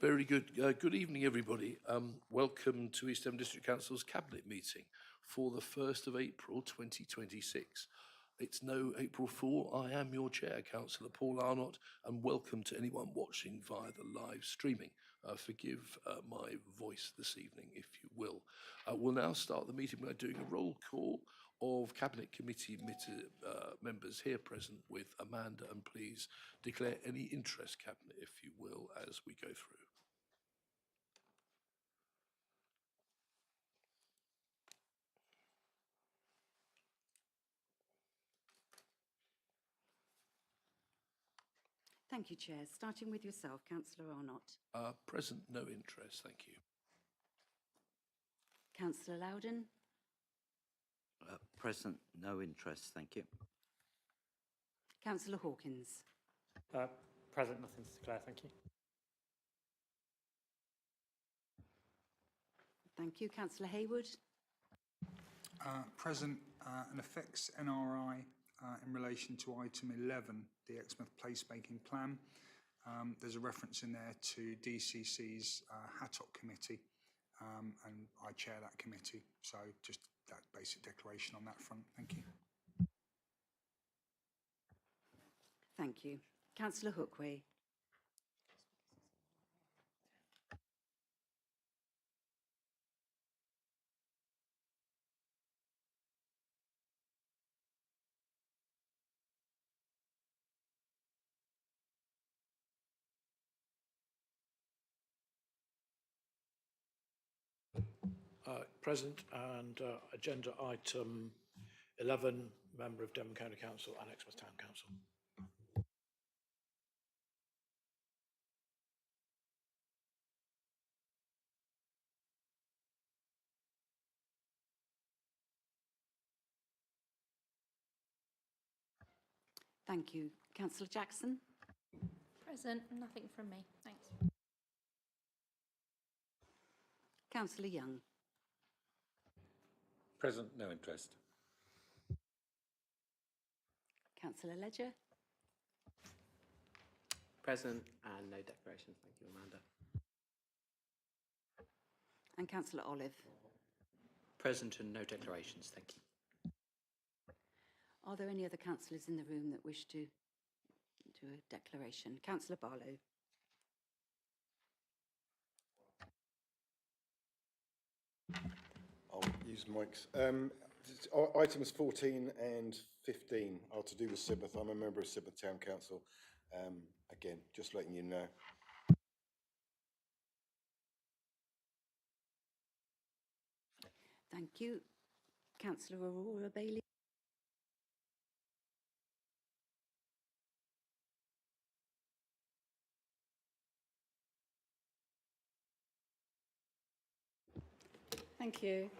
Very good. Good evening, everybody. Welcome to East Devon District Council's Cabinet meeting for the 1st of April 2026. It's no April Fool. I am your chair, Councillor Paul Arnott, and welcome to anyone watching via the live streaming. Forgive my voice this evening, if you will. We'll now start the meeting by doing a roll call of Cabinet Committee members here present with Amanda, and please declare any interest, Cabinet, if you will, as we go through. Thank you, Chair. Starting with yourself, Councillor Arnott. Present, no interest, thank you. Councillor Loudon. Present, no interest, thank you. Councillor Hawkins. Present, nothing to declare, thank you. Thank you. Councillor Hayward. Present, and affects NRI in relation to item 11, the Exmouth Placemaking Plan. There's a reference in there to DCC's HATOC committee, and I chair that committee. So just that basic declaration on that front. Thank you. Thank you. Councillor Hookway. Present, and agenda item 11, member of Devon County Council and Exmouth Town Council. Thank you. Councillor Jackson. Present, nothing from me. Thanks. Councillor Young. Present, no interest. Councillor Ledger. Present and no declarations. Thank you, Amanda. And Councillor Olive. Present and no declarations. Thank you. Are there any other councillors in the room that wish to do a declaration? Councillor Barlow. I'll use mics. Items 14 and 15 are to do with Sidmouth. I'm a member of Sidmouth Town Council. Again, just letting you know. Thank you. Councillor Aurora Bailey. Thank you.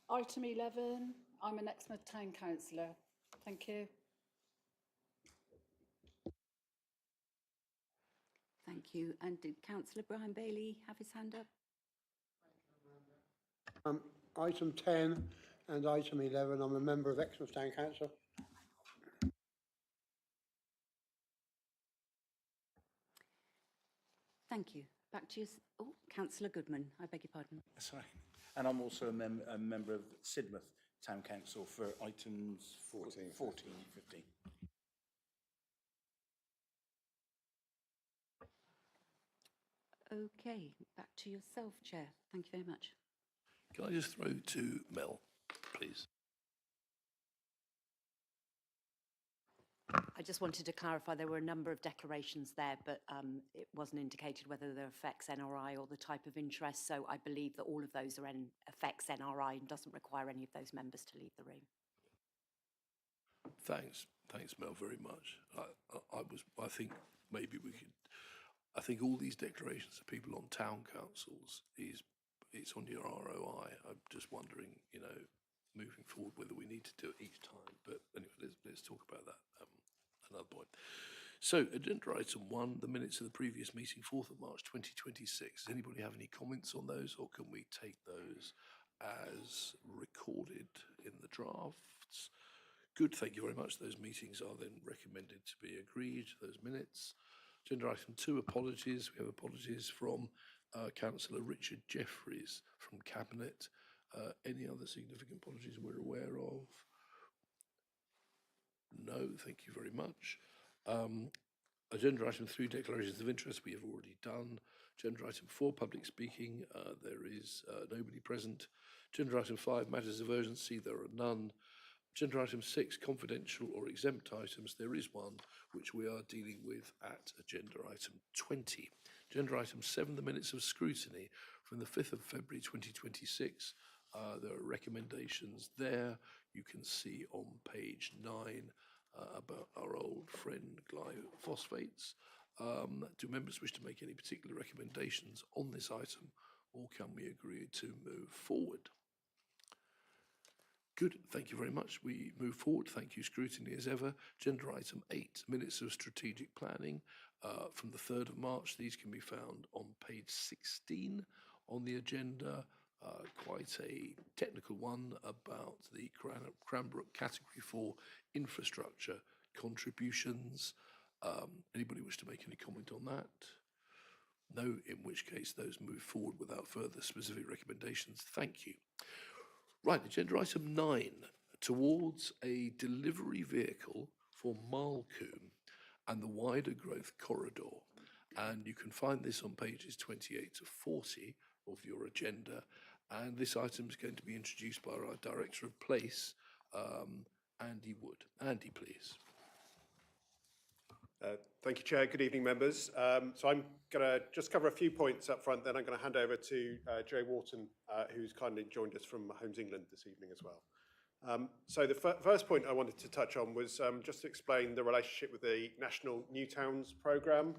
Item 11, I'm an Exmouth Town Councillor. Thank you. Thank you. And did Councillor Brian Bailey have his hand up? Item 10 and item 11, I'm a member of Exmouth Town Council. Thank you. Back to you. Oh, Councillor Goodman, I beg your pardon. Sorry. And I'm also a member of Sidmouth Town Council for items 14 and 15. Okay, back to yourself, Chair. Thank you very much. Can I just throw to Mel, please? I just wanted to clarify there were a number of declarations there, but it wasn't indicated whether there affects NRI or the type of interest. So I believe that all of those are affects NRI and doesn't require any of those members to leave the room. Thanks, Mel, very much. I think maybe we could. I think all these declarations of people on town councils it's on your ROI. I'm just wondering, moving forward whether we need to do it each time. But anyway, let's talk about that another point. So, agenda item 1, the minutes of the previous meeting, 4th of March 2026. Does anybody have any comments on those, or can we take those as recorded in the drafts? Good, thank you very much. Those meetings are then recommended to be agreed, those minutes. Agenda item 2, apologies. We have apologies from Councillor Richard Jeffries from Cabinet. Any other significant apologies we're aware of? No, thank you very much. Agenda item 3, declarations of interest, we have already done. Agenda item 4, public speaking, there is nobody present. Agenda item 5, matters of urgency, there are none. Agenda item 6, confidential or exempt items, there is one which we are dealing with at agenda item 20. Agenda item 7, the minutes of scrutiny from the 5th of February 2026. There are recommendations there. You can see on page 9 about our old friend glyphosates. Do members wish to make any particular recommendations on this item, or can we agree to move forward? Good, thank you very much. We move forward. Thank you, scrutiny as ever. Agenda item 8, minutes of strategic planning from the 3rd of March. These can be found on page 16 on the agenda. Quite a technical one about the Cranbrook Category 4 infrastructure contributions. Anybody wish to make any comment on that? No, in which case those move forward without further specific recommendations. Thank you. Right, agenda item 9, towards a delivery vehicle for Malcolm and the wider growth corridor. And you can find this on pages 28 to 40 of your agenda. And this item is going to be introduced by our Director of Place, Andy Wood. Andy, please. Thank you, Chair. Good evening, members. So I'm going to just cover a few points up front, then I'm going to hand over to Joe Wharton, who's kindly joined us from Homes England this evening as well. So the first point I wanted to touch on was just to explain the relationship with the National New Towns programme.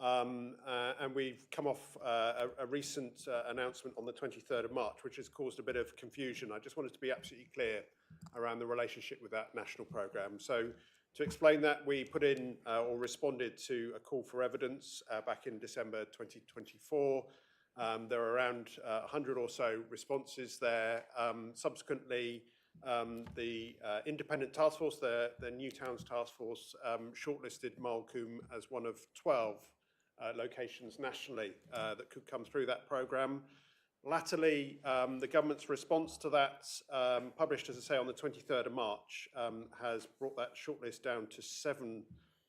And we've come off a recent announcement on the 23rd of March, which has caused a bit of confusion. I just wanted to be absolutely clear around the relationship with that national programme. So to explain that, we put in or responded to a call for evidence back in December 2024. There are around 100 or so responses there. Subsequently, the independent task force, the New Towns task force, shortlisted Malcolm as one of 12 locations nationally that could come through that programme. Latterly, the government's response to that, published, as I say, on the 23rd of March, has brought that shortlist down to 7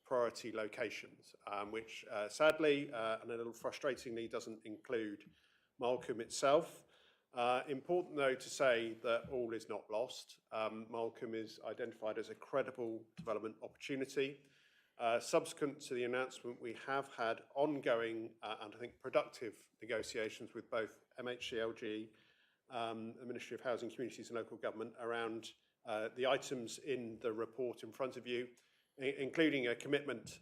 priority locations, which sadly and a little frustratingly doesn't include Malcolm itself. Important, though, to say that all is not lost. Malcolm is identified as a credible development opportunity. Subsequent to the announcement, we have had ongoing and I think productive negotiations with both MHCLG, the Ministry of Housing, Communities and Local Government, around the items in the report in front of you, including a commitment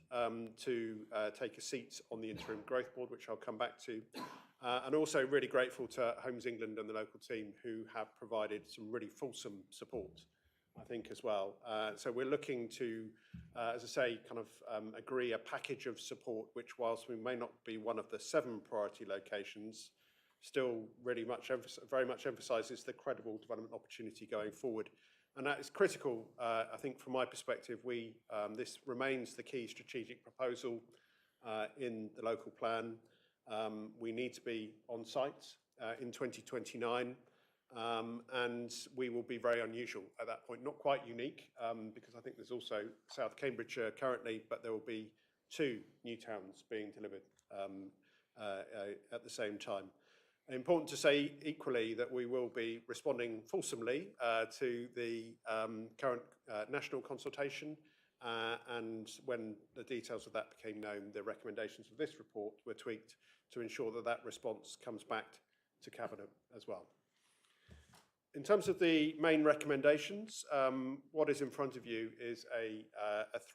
to take a seat on the Interim Growth Board, which I'll come back to, and also really grateful to Homes England and the local team who have provided some really fulsome support, I think, as well. So we're looking to, as I say, kind of agree a package of support, which, whilst we may not be one of the 7 priority locations, still really very much emphasises the credible development opportunity going forward. And that is critical, I think, from my perspective. This remains the key strategic proposal in the local plan. We need to be on site in 2029. And we will be very unusual at that point. Not quite unique, because I think there's also South Cambridgeshire currently, but there will be 2 new towns being delivered at the same time. Important to say equally that we will be responding fulsomely to the current national consultation, and when the details of that became known, the recommendations of this report were tweaked to ensure that that response comes back to Cabinet as well. In terms of the main recommendations, what is in front of you is a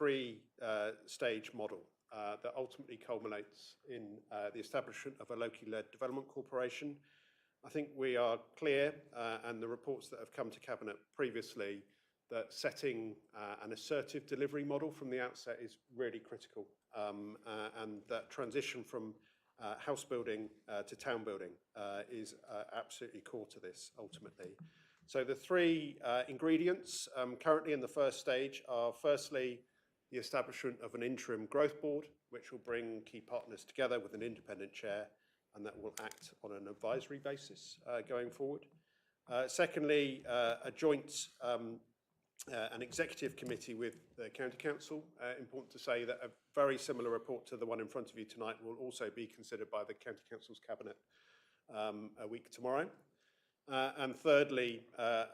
3-stage model that ultimately culminates in the establishment of a locally led development corporation. I think we are clear, and the reports that have come to Cabinet previously, that setting an assertive delivery model from the outset is really critical, and that transition from house building to town building is absolutely core to this ultimately. So the 3 ingredients currently in the first stage are, firstly, the establishment of an interim growth board, which will bring key partners together with an independent chair, and that will act on an advisory basis going forward. Secondly, a joint an executive committee with the County Council. Important to say that a very similar report to the one in front of you tonight will also be considered by the County Council's Cabinet a week tomorrow. And thirdly,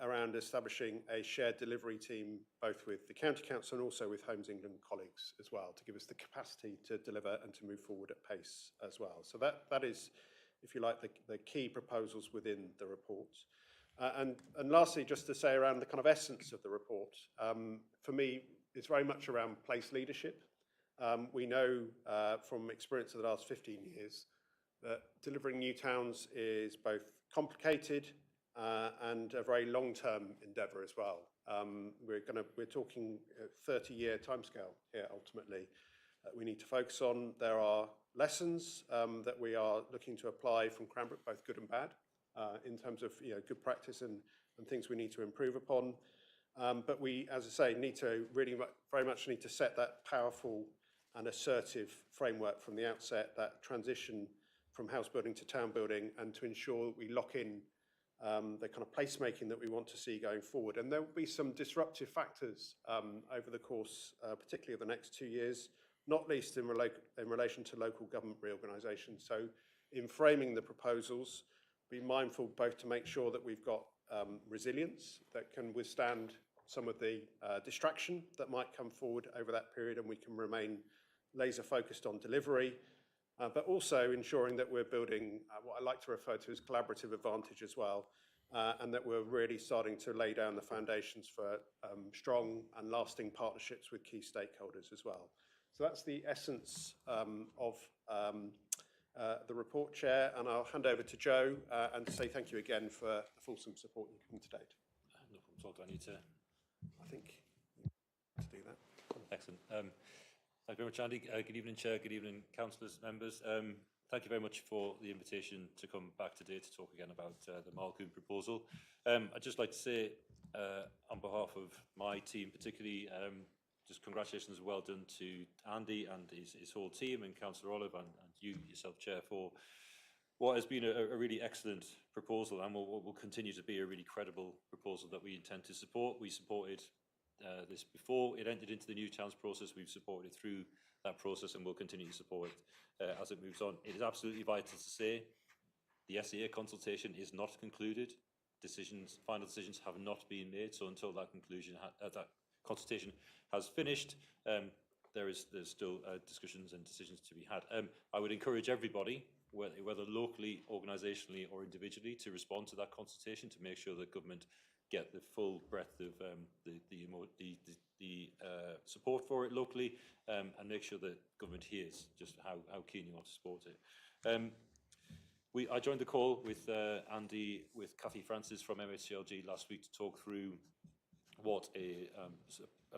around establishing a shared delivery team, both with the County Council and also with Homes England colleagues as well, to give us the capacity to deliver and to move forward at pace as well. So that is, if you like, the key proposals within the report. And lastly, just to say around the kind of essence of the report, for me, it's very much around place leadership. We know from experience of the last 15 years that delivering new towns is both complicated and a very long-term endeavour as well. We're talking 30-year timescale here ultimately. We need to focus on. There are lessons that we are looking to apply from Cranbrook, both good and bad, in terms of good practice and things we need to improve upon. But we, as I say, need to really very much need to set that powerful and assertive framework from the outset, that transition from house building to town building, and to ensure that we lock in the kind of placemaking that we want to see going forward. And there will be some disruptive factors over the course, particularly of the next 2 years, not least in relation to local government reorganisation. So in framing the proposals, be mindful both to make sure that we've got resilience that can withstand some of the distraction that might come forward over that period, and we can remain laser focused on delivery, but also ensuring that we're building what I like to refer to as collaborative advantage as well, and that we're really starting to lay down the foundations for strong and lasting partnerships with key stakeholders as well. So that's the essence of the report, Chair, and I'll hand over to Joe and say thank you again for the fulsome support you've given to date. No problem at all. Do I need to? I think to do that. Excellent. Thank you very much, Andy. Good evening, Chair. Good evening, councillors, members. Thank you very much for the invitation to come back today to talk again about the Malcolm proposal. I'd just like to say, on behalf of my team particularly, just congratulations and well done to Andy and his whole team, and Councillor Olive and you yourself, Chair, for what has been a really excellent proposal, and will continue to be a really credible proposal that we intend to support. We supported this before it entered into the New Towns process. We've supported it through that process and will continue to support it as it moves on. It is absolutely vital to say the SEA consultation is not concluded. Final decisions have not been made. So until that that consultation has finished, there's still discussions and decisions to be had. I would encourage everybody, whether locally, organisationally or individually, to respond to that consultation to make sure that government get the full breadth of the support for it locally, and make sure that government hears just how keen you want to support it. I joined the call with Andy, with Cathy Francis from MHCLG last week to talk through what a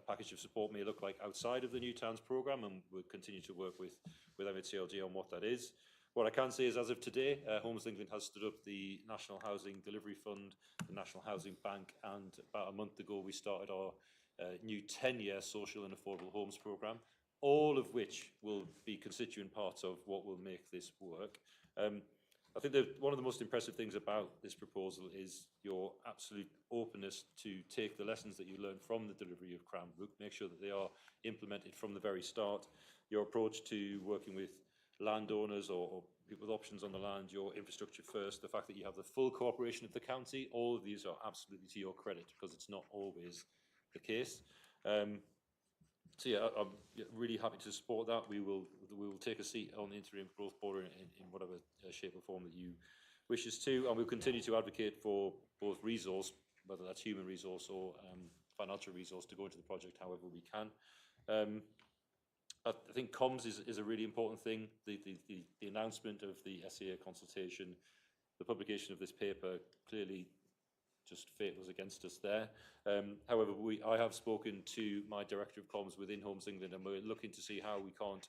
package of support may look like outside of the New Towns programme, and we'll continue to work with MHCLG on what that is. What I can say is, as of today, Homes England has stood up the National Housing Delivery Fund, the National Housing Bank, and about a month ago we started our new 10-year social and affordable homes programme, all of which will be constituent parts of what will make this work. I think that one of the most impressive things about this proposal is your absolute openness to take the lessons that you learned from the delivery of Cranbrook, make sure that they are implemented from the very start. Your approach to working with landowners or people with options on the land, your infrastructure first, the fact that you have the full cooperation of the county, all of these are absolutely to your credit, because it's not always the case. So yeah, I'm really happy to support that. We will take a seat on the interim growth board in whatever shape or form that you wishes to, and we'll continue to advocate for both resource, whether that's human resource or financial resource, to go into the project however we can. I think comms is a really important thing. The announcement of the SEA consultation, the publication of this paper, clearly just fate was against us there. However, I have spoken to my Director of Comms within Homes England, and we're looking to see how we can't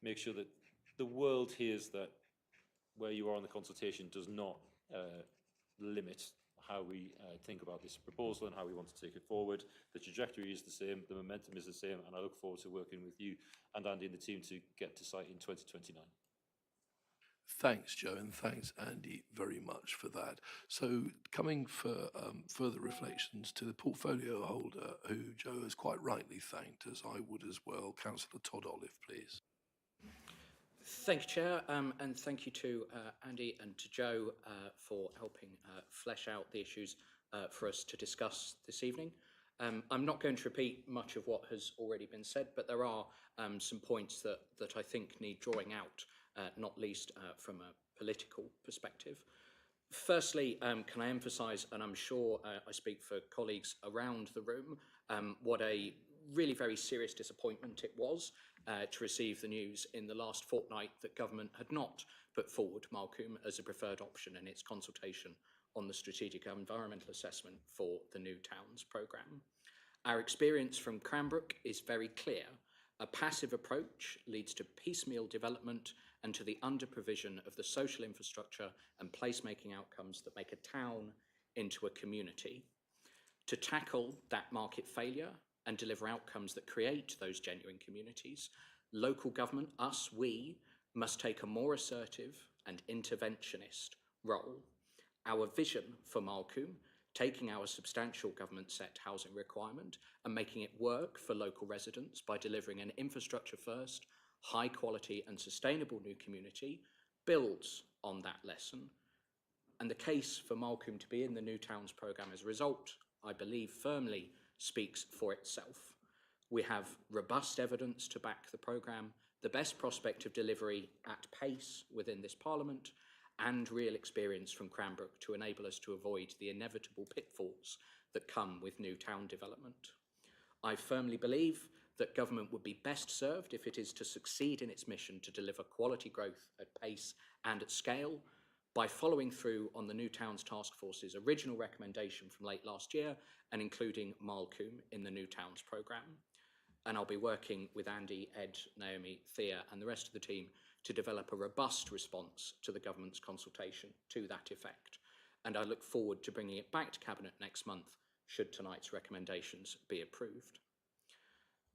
make sure that the world hears that where you are on the consultation does not limit how we think about this proposal and how we want to take it forward. The trajectory is the same, the momentum is the same, and I look forward to working with you and Andy and the team to get to site in 2029. Thanks, Joe, and thanks, Andy, very much for that. So coming for further reflections to the portfolio holder, who Joe has quite rightly thanked, as I would as well, Councillor Todd Olive, please. Thank you, Chair, and thank you to Andy and to Joe for helping flesh out the issues for us to discuss this evening. I'm not going to repeat much of what has already been said, but there are some points that I think need drawing out, not least from a political perspective. Firstly, can I emphasise, and I'm sure I speak for colleagues around the room, what a really very serious disappointment it was to receive the news in the last fortnight that government had not put forward Malcolm as a preferred option in its consultation on the strategic environmental assessment for the New Towns programme. Our experience from Cranbrook is very clear. A passive approach leads to piecemeal development and to the under-provision of the social infrastructure and placemaking outcomes that make a town into a community. To tackle that market failure and deliver outcomes that create those genuine communities, local government, we, must take a more assertive and interventionist role. Our vision for Malcolm, taking our substantial government-set housing requirement and making it work for local residents by delivering an infrastructure-first, high-quality and sustainable new community, builds on that lesson. And the case for Malcolm to be in the New Towns programme as a result, I believe, firmly speaks for itself. We have robust evidence to back the programme, the best prospect of delivery at pace within this Parliament, and real experience from Cranbrook to enable us to avoid the inevitable pitfalls that come with new town development. I firmly believe that government would be best served if it is to succeed in its mission to deliver quality growth at pace and at scale by following through on the New Towns Task Force's original recommendation from late last year and including Malcolm in the New Towns programme. And I'll be working with Andy, Ed, Naomi, Thea and the rest of the team to develop a robust response to the government's consultation to that effect. And I look forward to bringing it back to Cabinet next month should tonight's recommendations be approved.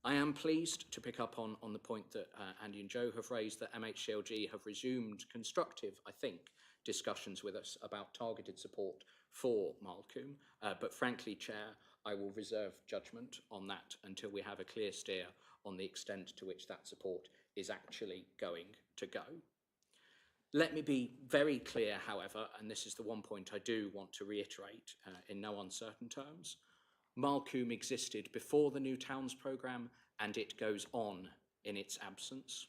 I am pleased to pick up on the point that Andy and Joe have raised, that MHCLG have resumed constructive, I think, discussions with us about targeted support for Malcolm. But frankly, Chair, I will reserve judgment on that until we have a clear steer on the extent to which that support is actually going to go. Let me be very clear, however, and this is the one point I do want to reiterate in no uncertain terms. Malcolm existed before the New Towns programme and it goes on in its absence.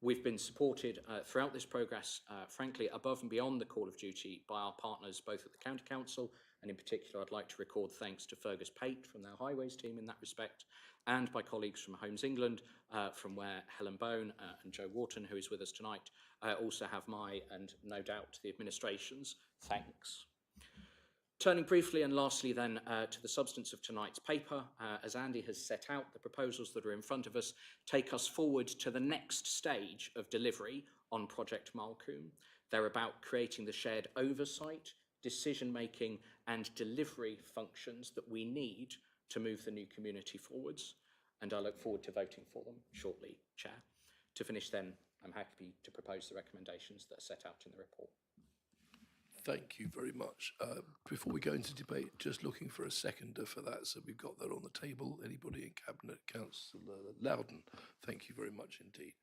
We've been supported throughout this progress, frankly, above and beyond the call of duty by our partners, both at the County Council, and in particular, I'd like to record thanks to Fergus Pate from their Highways team in that respect, and by colleagues from Homes England, from where Helen Bone and Joe Wharton, who is with us tonight, also have my, and no doubt the administration's, thanks. Turning briefly and lastly then to the substance of tonight's paper, as Andy has set out, the proposals that are in front of us take us forward to the next stage of delivery on Project Malcolm. They're about creating the shared oversight, decision-making and delivery functions that we need to move the new community forwards. And I look forward to voting for them shortly, Chair. To finish then, I'm happy to propose the recommendations that are set out in the report. Thank you very much. Before we go into debate, just looking for a seconder for that. So we've got that on the table. Anybody in Cabinet? Councillor Loudon. Thank you very much indeed.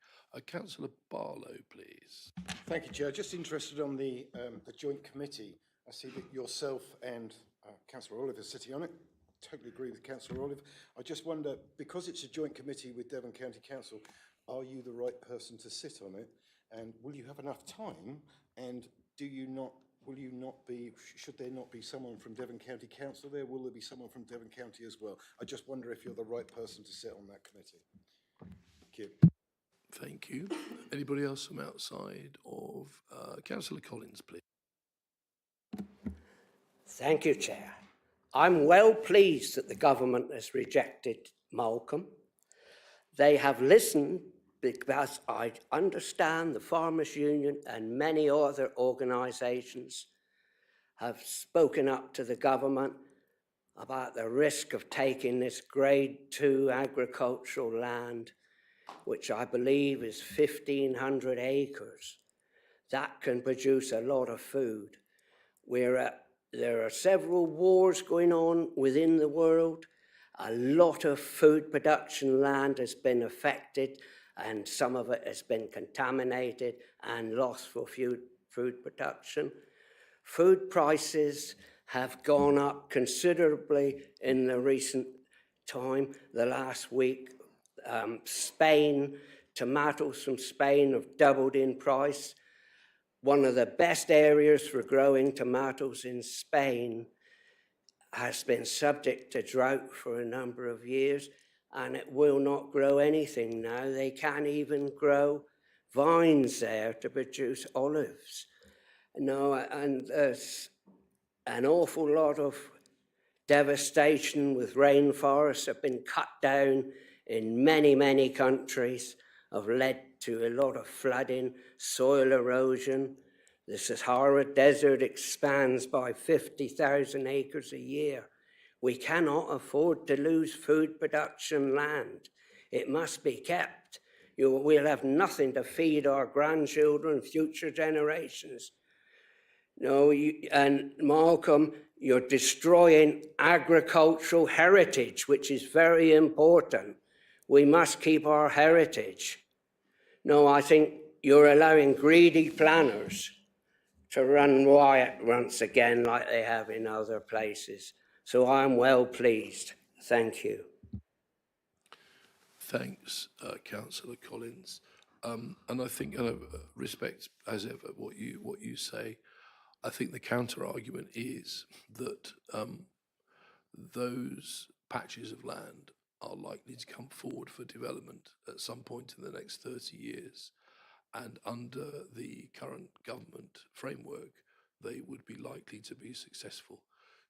Councillor Barlow, please. Thank you, Chair. Just interested on the joint committee. I see that yourself and Councillor Olive are sitting on it. Totally agree with Councillor Olive. I just wonder, because it's a joint committee with Devon County Council, are you the right person to sit on it? And will you have enough time? And will you not be, should there not be someone from Devon County Council there? Will there be someone from Devon County as well? I just wonder if you're the right person to sit on that committee. Thank you. Thank you. Anybody else from outside of Councillor Collins, please? Thank you, Chair. I'm well pleased that the government has rejected Malcolm. They have listened because I understand the Farmers Union and many other organisations have spoken up to the government about the risk of taking this grade 2 agricultural land, which I believe is 1,500 acres. That can produce a lot of food. There are several wars going on within the world. A lot of food production land has been affected, and some of it has been contaminated and lost for food production. Food prices have gone up considerably in the recent time. The last week, tomatoes from Spain have doubled in price. One of the best areas for growing tomatoes in Spain has been subject to drought for a number of years, and it will not grow anything now. They can't even grow vines there to produce olives. No, and there's an awful lot of devastation with rainforests have been cut down in many, many countries, have led to a lot of flooding, soil erosion. The Sahara Desert expands by 50,000 acres a year. We cannot afford to lose food production land. It must be kept. We'll have nothing to feed our grandchildren, future generations. No, and Malcolm, you're destroying agricultural heritage, which is very important. We must keep our heritage. No, I think you're allowing greedy planners to run riot once again like they have in other places. So I'm well pleased. Thank you. Thanks, Councillor Collins. And I think, respect as ever what you say. I think the counter argument is that those patches of land are likely to come forward for development at some point in the next 30 years. And under the current government framework, they would be likely to be successful.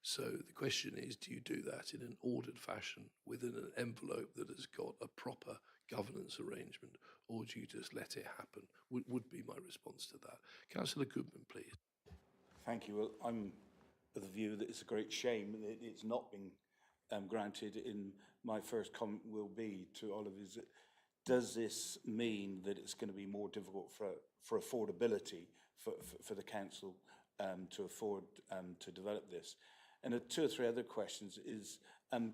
So the question is, do you do that in an ordered fashion within an envelope that has got a proper governance arrangement, or do you just let it happen? Would be my response to that. Councillor Goodman, please. Thank you. Well, I'm of the view that it's a great shame that it's not been granted. In my first comment will be to Oliver, is that does this mean that it's going to be more difficult for affordability for the council to afford to develop this? And 2 or 3 other questions is,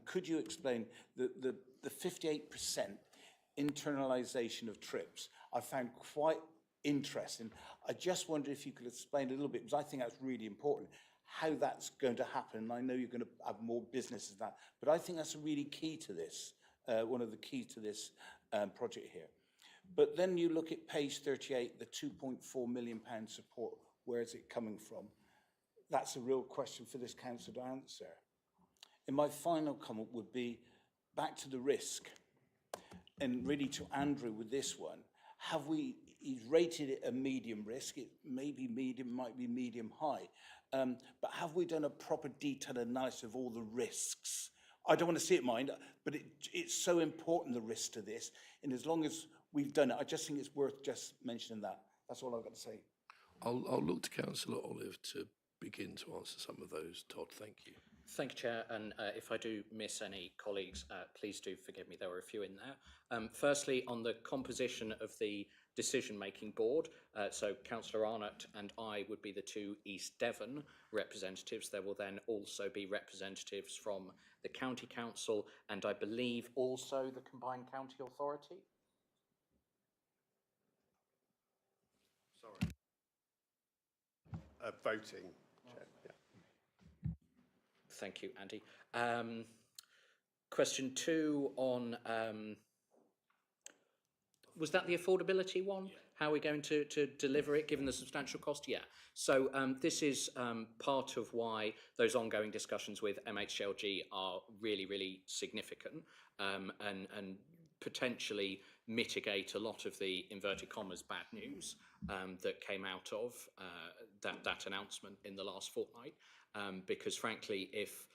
could you explain the 58% internalisation of trips? I found quite interesting. I just wonder if you could explain a little bit, because I think that's really important, how that's going to happen. I know you're going to have more businesses than that, but I think that's really key to this, one of the keys to this project here. But then you look at page 38, the £2.4 million support, where is it coming from? That's a real question for this council to answer. And my final comment would be back to the risk, and really to Andrew with this one. He's rated it a medium risk. It may be medium, might be medium high. But have we done a proper detailed analysis of all the risks? I don't want to see it, mind, but it's so important, the risk to this. And as long as we've done it, I just think it's worth just mentioning that. That's all I've got to say. I'll look to Councillor Olive to begin to answer some of those. Todd, thank you. Thank you, Chair, and if I do miss any colleagues, please do forgive me, there were a few in there. Firstly, on the composition of the decision-making board, so Councillor Arnott and I would be the 2 East Devon representatives. There will then also be representatives from the County Council and I believe also the Combined County Authority. Sorry. Voting. Thank you, Andy. Question 2 on, was that the affordability one? Yeah. How are we going to deliver it given the substantial cost? Yeah. So this is part of why those ongoing discussions with MHLG are really, really significant and potentially mitigate a lot of the inverted commas bad news that came out of that announcement in the last fortnight. Because frankly, if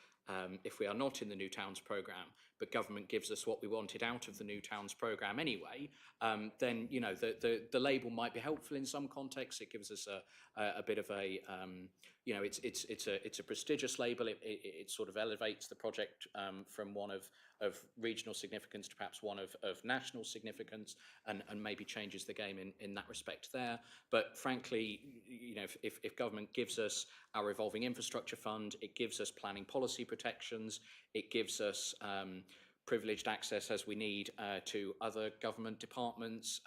we are not in the New Towns programme, but government gives us what we wanted out of the New Towns programme anyway, then the label might be helpful in some contexts. It gives us a bit of a you know, it's a prestigious label. It sort of elevates the project from one of regional significance to perhaps one of national significance, and maybe changes the game in that respect there. But frankly, you know, if government gives us our revolving infrastructure fund, it gives us planning policy protections, it gives us privileged access as we need to other government departments,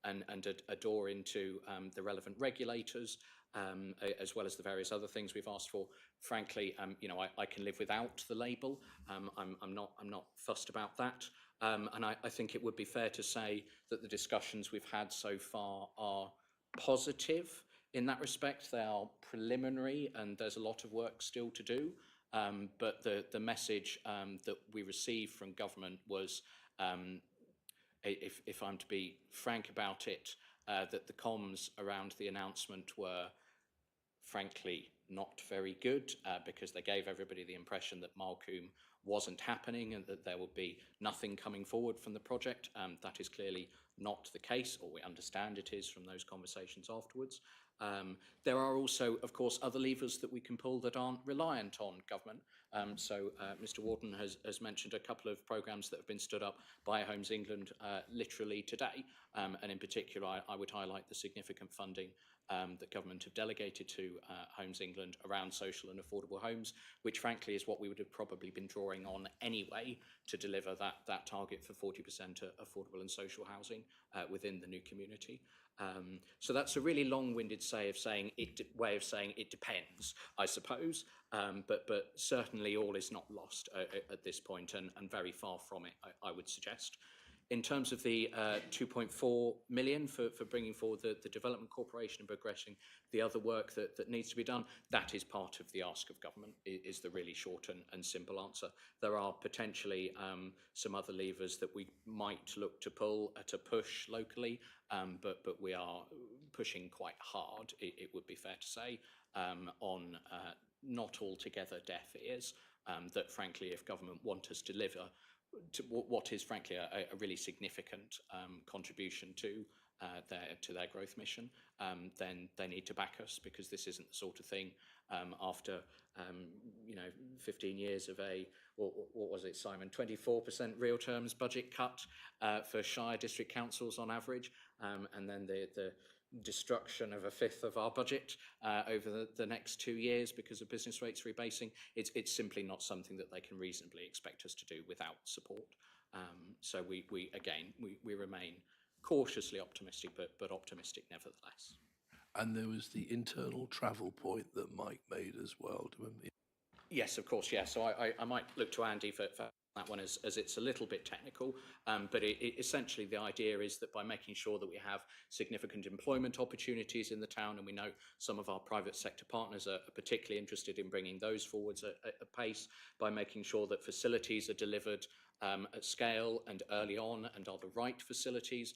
and a door into the relevant regulators, as well as the various other things we've asked for. Frankly, you know, I can live without the label. I'm not fussed about that. And I think it would be fair to say that the discussions we've had so far are positive in that respect. They are preliminary, and there's a lot of work still to do. But the message that we received from government was, if I'm to be frank about it, that the comms around the announcement were frankly not very good, because they gave everybody the impression that Malcolm wasn't happening and that there would be nothing coming forward from the project. That is clearly not the case, or we understand it is from those conversations afterwards. There are also, of course, other levers that we can pull that aren't reliant on government. So Mr. Wharton has mentioned a couple of programmes that have been stood up by Homes England literally today. And in particular, I would highlight the significant funding that government have delegated to Homes England around social and affordable homes, which frankly is what we would have probably been drawing on anyway to deliver that target for 40% affordable and social housing within the new community. So that's a really long-winded way of saying it depends, I suppose, but certainly all is not lost at this point, and very far from it, I would suggest. In terms of the 2.4 million for bringing forward the Development Corporation and progressing the other work that needs to be done, that is part of the ask of government, is the really short and simple answer. There are potentially some other levers that we might look to pull to push locally, but we are pushing quite hard, it would be fair to say, on not altogether deaf ears, that frankly, if government want us to deliver to what is frankly a really significant contribution to their growth mission, then they need to back us, because this isn't the sort of thing after 15 years of what was it, Simon, 24% real terms budget cut for shire district councils on average, and then the destruction of a fifth of our budget over the next 2 years because of business rates rebasing. It's simply not something that they can reasonably expect us to do without support. So we remain cautiously optimistic, but optimistic nevertheless. And there was the internal travel point that Mike made as well. Do you remember? Yes, of course, yeah. So I might look to Andy for that one, as it's a little bit technical, but essentially the idea is that by making sure that we have significant employment opportunities in the town, and we know some of our private sector partners are particularly interested in bringing those forwards at a pace, by making sure that facilities are delivered at scale and early on and are the right facilities,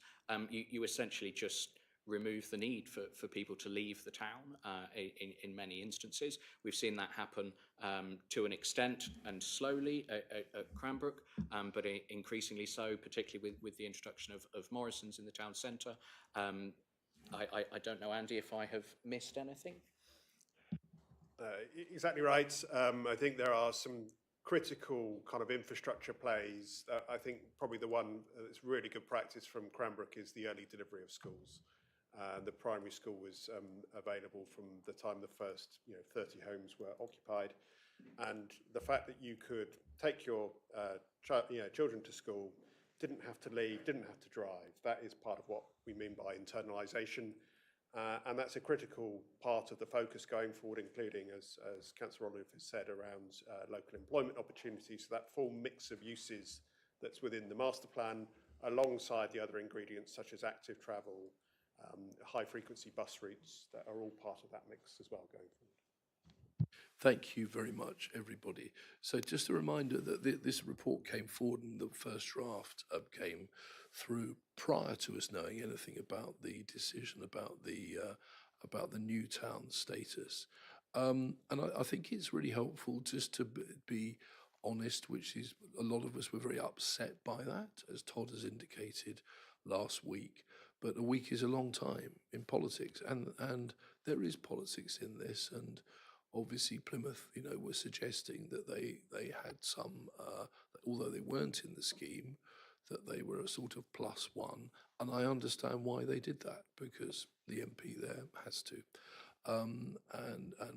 you essentially just remove the need for people to leave the town in many instances. We've seen that happen to an extent and slowly at Cranbrook, but increasingly so, particularly with the introduction of Morrison's in the town centre. I don't know, Andy, if I have missed anything. Exactly right. I think there are some critical kind of infrastructure plays. I think probably the one that's really good practice from Cranbrook is the early delivery of schools. The primary school was available from the time the first 30 homes were occupied, and the fact that you could take your children to school, didn't have to leave, didn't have to drive, that is part of what we mean by internalisation, and that's a critical part of the focus going forward, including, as Councillor Olive has said, around local employment opportunities, so that full mix of uses that's within the master plan, alongside the other ingredients such as active travel, high-frequency bus routes, that are all part of that mix as well going forward. Thank you very much, everybody. So just a reminder that this report came forward and the first draft came through prior to us knowing anything about the decision about the new town status. And I think it's really helpful just to be honest, which is a lot of us were very upset by that, as Todd has indicated last week. But a week is a long time in politics, and there is politics in this, and obviously Plymouth, were suggesting that they had some, although they weren't in the scheme, that they were a sort of +1. And I understand why they did that, because the MP there has to. And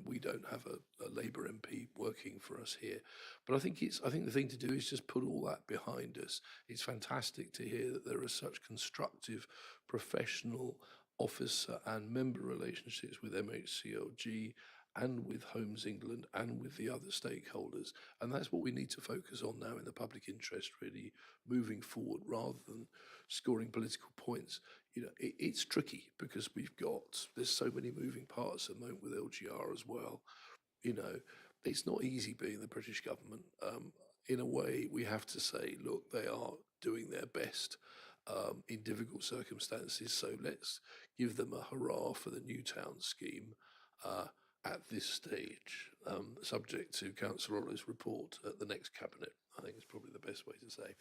we don't have a Labour MP working for us here. But I think the thing to do is just put all that behind us. It's fantastic to hear that there are such constructive, professional officer and member relationships with MHCLG and with Homes England and with the other stakeholders. And that's what we need to focus on now in the public interest, really, moving forward, rather than scoring political points. It's tricky because there's so many moving parts at the moment with LGR as well. It's not easy being the British government. In a way, we have to say, look, they are doing their best in difficult circumstances. So let's give them a hurrah for the Newtown scheme at this stage, subject to Councillor Oliver's report at the next Cabinet. I think it's probably the best way to say.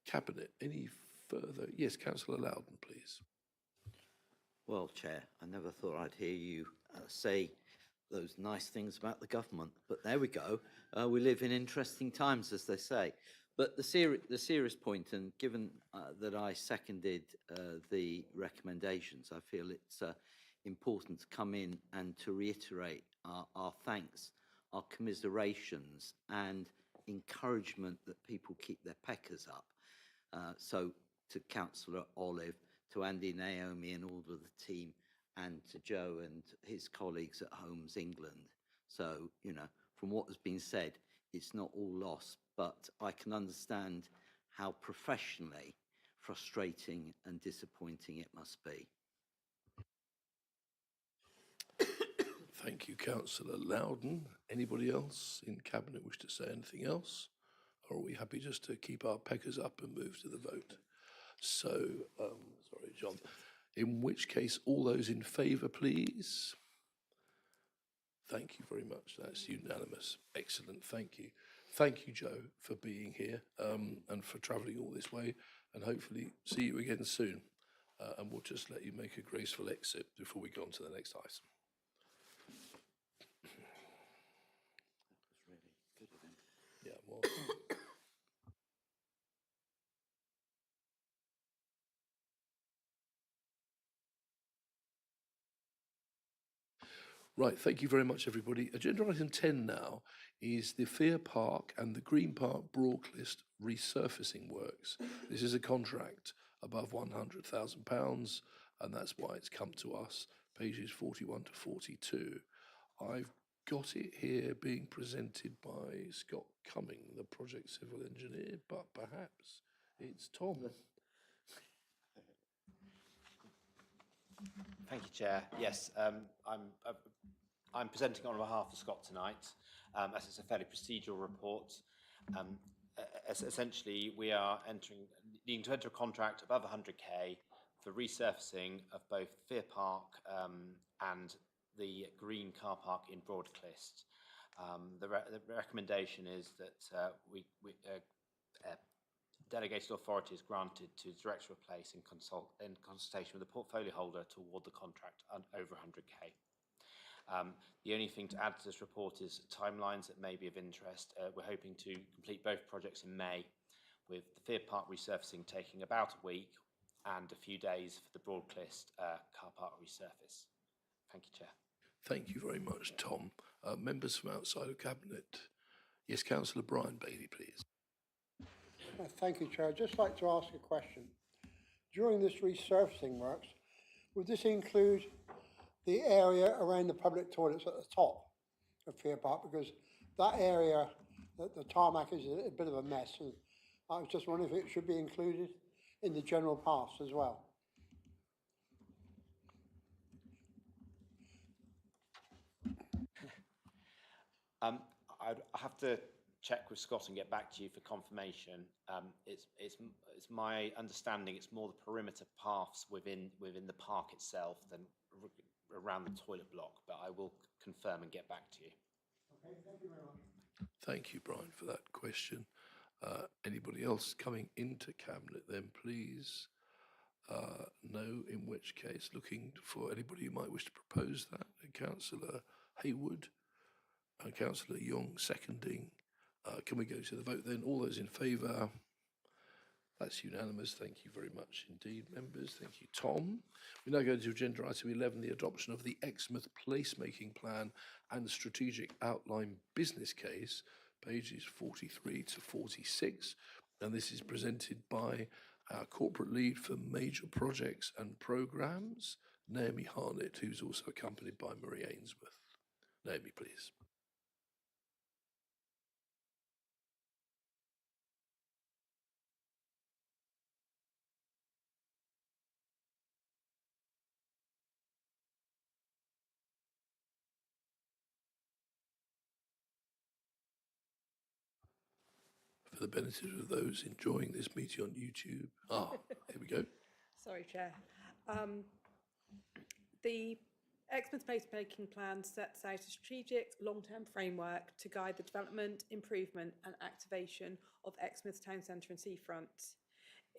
Cabinet, any further? Yes, Councillor Loudon, please. Well, Chair, I never thought I'd hear you say those nice things about the government, but there we go. We live in interesting times, as they say. But the serious point, and given that I seconded the recommendations, I feel it's important to come in and to reiterate our thanks, our commiserations, and encouragement that people keep their peckers up. So to Councillor Olive, to Andy, Naomi, and all of the team, and to Joe and his colleagues at Homes England. So, from what has been said, it's not all lost, but I can understand how professionally frustrating and disappointing it must be. Thank you, Councillor Loudon. Anybody else in Cabinet wish to say anything else? Or are we happy just to keep our peckers up and move to the vote? So, sorry, John. In which case, all those in favour, please. Thank you very much. That's unanimous. Excellent. Thank you. Thank you, Joe, for being here and for travelling all this way. And hopefully see you again soon. And we'll just let you make a graceful exit before we go on to the next item. That was really good of him. Yeah, well. Right, thank you very much, everybody. Agenda item 10 now is the Fear Park and the Green Park Broadclist resurfacing works. This is a contract above £100,000, and that's why it's come to us, pages 41 to 42. I've got it here being presented by Scott Cumming, the project civil engineer, but perhaps it's Tom. Thank you, Chair. Yes, I'm presenting on behalf of Scott tonight, as it's a fairly procedural report. Essentially, we are needing to enter a contract above 100k for resurfacing of both Fear Park and the Green Car Park in Broadclist. The recommendation is that delegated authority is granted to the Director of Place in consultation with the portfolio holder to award the contract over 100k. The only thing to add to this report is timelines that may be of interest. We're hoping to complete both projects in May, with the Fear Park resurfacing taking about a week and a few days for the Broadclist car park resurface. Thank you, Chair. Thank you very much, Tom. Members from outside of Cabinet. Yes, Councillor Brian Bailey, please. Thank you, Chair. I'd just like to ask a question. During this resurfacing works, would this include the area around the public toilets at the top of Fear Park? Because that area, the tarmac is a bit of a mess. And I was just wondering if it should be included in the general paths as well. I'd have to check with Scott and get back to you for confirmation. It's my understanding it's more the perimeter paths within the park itself than around the toilet block, but I will confirm and get back to you. Okay, thank you very much. Thank you, Brian, for that question. Anybody else coming into Cabinet then, please? No, in which case, looking for anybody who might wish to propose that. Councillor Haywood, Councillor Young seconding. Can we go to the vote then? All those in favour? That's unanimous. Thank you very much indeed, members. Thank you, Tom. We now go to agenda item 11, the adoption of the Exmouth Placemaking Plan and Strategic Outline Business Case, pages 43 to 46. And this is presented by our corporate lead for major projects and programmes, Naomi Harnett, who's also accompanied by Marie Ainsworth. Naomi, please. For the benefit of those enjoying this meeting on YouTube. Here we go. Sorry, Chair. The Exmouth Placemaking Plan sets out a strategic long-term framework to guide the development, improvement and activation of Exmouth Town Centre and Seafront.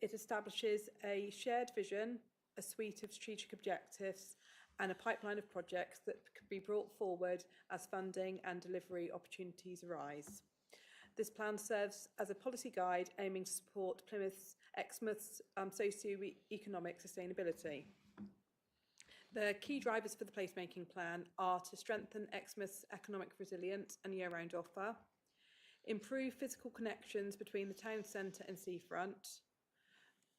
It establishes a shared vision, a suite of strategic objectives and a pipeline of projects that could be brought forward as funding and delivery opportunities arise. This plan serves as a policy guide aiming to support Exmouth's socio-economic sustainability. The key drivers for the placemaking plan are to strengthen Exmouth's economic resilience and year-round offer, improve physical connections between the town centre and seafront,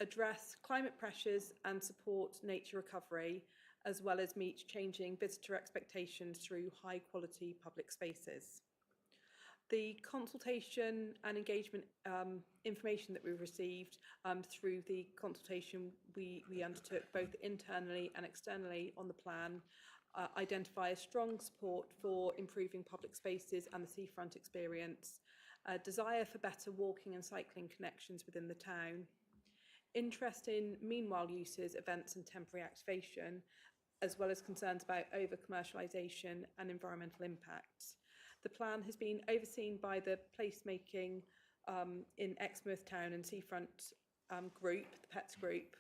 address climate pressures and support nature recovery, as well as meet changing visitor expectations through high-quality public spaces. The consultation and engagement information that we received through the consultation we undertook both internally and externally on the plan identify a strong support for improving public spaces and the seafront experience, a desire for better walking and cycling connections within the town, interest in meanwhile uses, events and temporary activation, as well as concerns about over-commercialisation and environmental impacts. The plan has been overseen by the placemaking in Exmouth Town and Seafront group, the PETS group,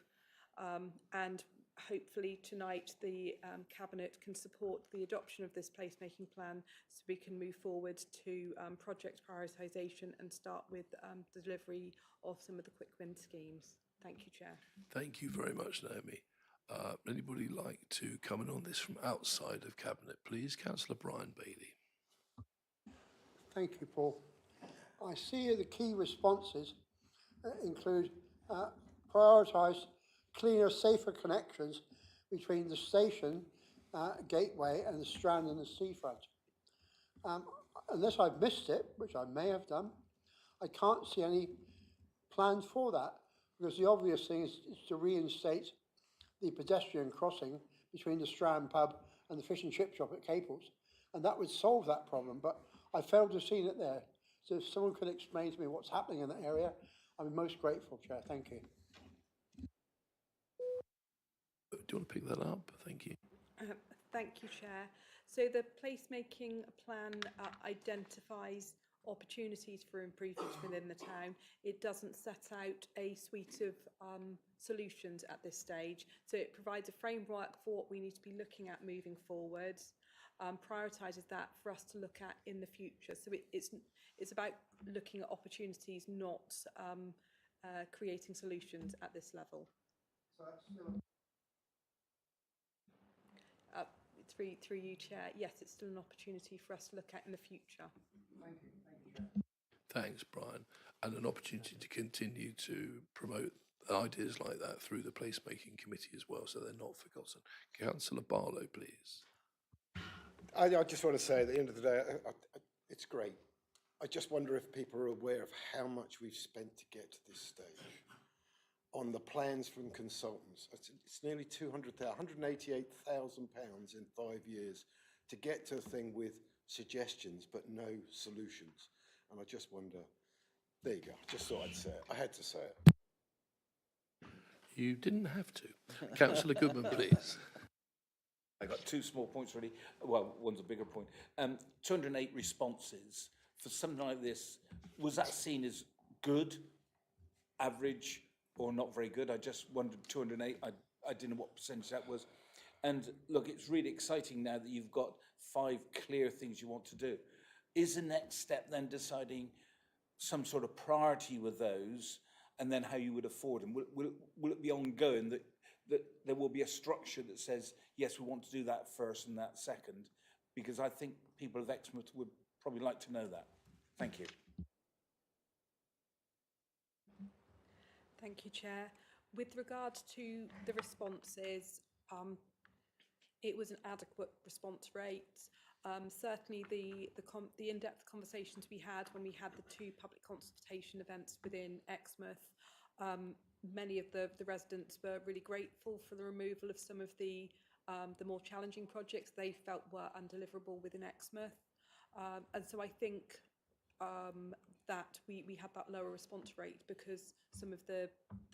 and hopefully tonight the Cabinet can support the adoption of this placemaking plan so we can move forward to project prioritisation and start with the delivery of some of the quick win schemes. Thank you, Chair. Thank you very much, Naomi. Anybody like to come in on this from outside of Cabinet, please? Councillor Brian Bailey. Thank you, Paul. I see the key responses include prioritise cleaner, safer connections between the station, gateway and the Strand and the seafront. Unless I've missed it, which I may have done, I can't see any plans for that, because the obvious thing is to reinstate the pedestrian crossing between the Strand pub and the fish and chip shop at Caples, and that would solve that problem, but I failed to have seen it there. So if someone could explain to me what's happening in that area, I'm most grateful, Chair. Thank you. Do you want to pick that up? Thank you. Thank you, Chair. So the placemaking plan identifies opportunities for improvements within the town. It doesn't set out a suite of solutions at this stage. So it provides a framework for what we need to be looking at moving forward. Prioritises that for us to look at in the future. So it's about looking at opportunities, not creating solutions at this level. So that's still... Through you, Chair, yes, it's still an opportunity for us to look at in the future. Thank you, Chair. Thanks, Brian. And an opportunity to continue to promote ideas like that through the placemaking committee as well, so they're not forgotten. Councillor Barlow, please. I just want to say at the end of the day, it's great. I just wonder if people are aware of how much we've spent to get to this stage on the plans from consultants. It's nearly £188,000 in 5 years to get to a thing with suggestions but no solutions. And I just wonder, there you go, I just thought I'd say it. I had to say it. You didn't have to. Councillor Goodman, please. I got two small points really. Well, one's a bigger point. 208 responses for something like this. Was that seen as good, average, or not very good? I just wondered, 208, I didn't know what percentage that was. And look, it's really exciting now that you've got 5 clear things you want to do. is the next step then deciding some sort of priority with those, and then how you would afford them? Will it be ongoing, that there will be a structure that says, yes, we want to do that first and that second? Because I think people of Exmouth would probably like to know that. Thank you. Thank you, Chair. With regard to the responses, it was an adequate response rate. Certainly the in-depth conversations we had when we had the 2 public consultation events within Exmouth, many of the residents were really grateful for the removal of some of the more challenging projects they felt were undeliverable within Exmouth. And so I think that we had that lower response rate because some of the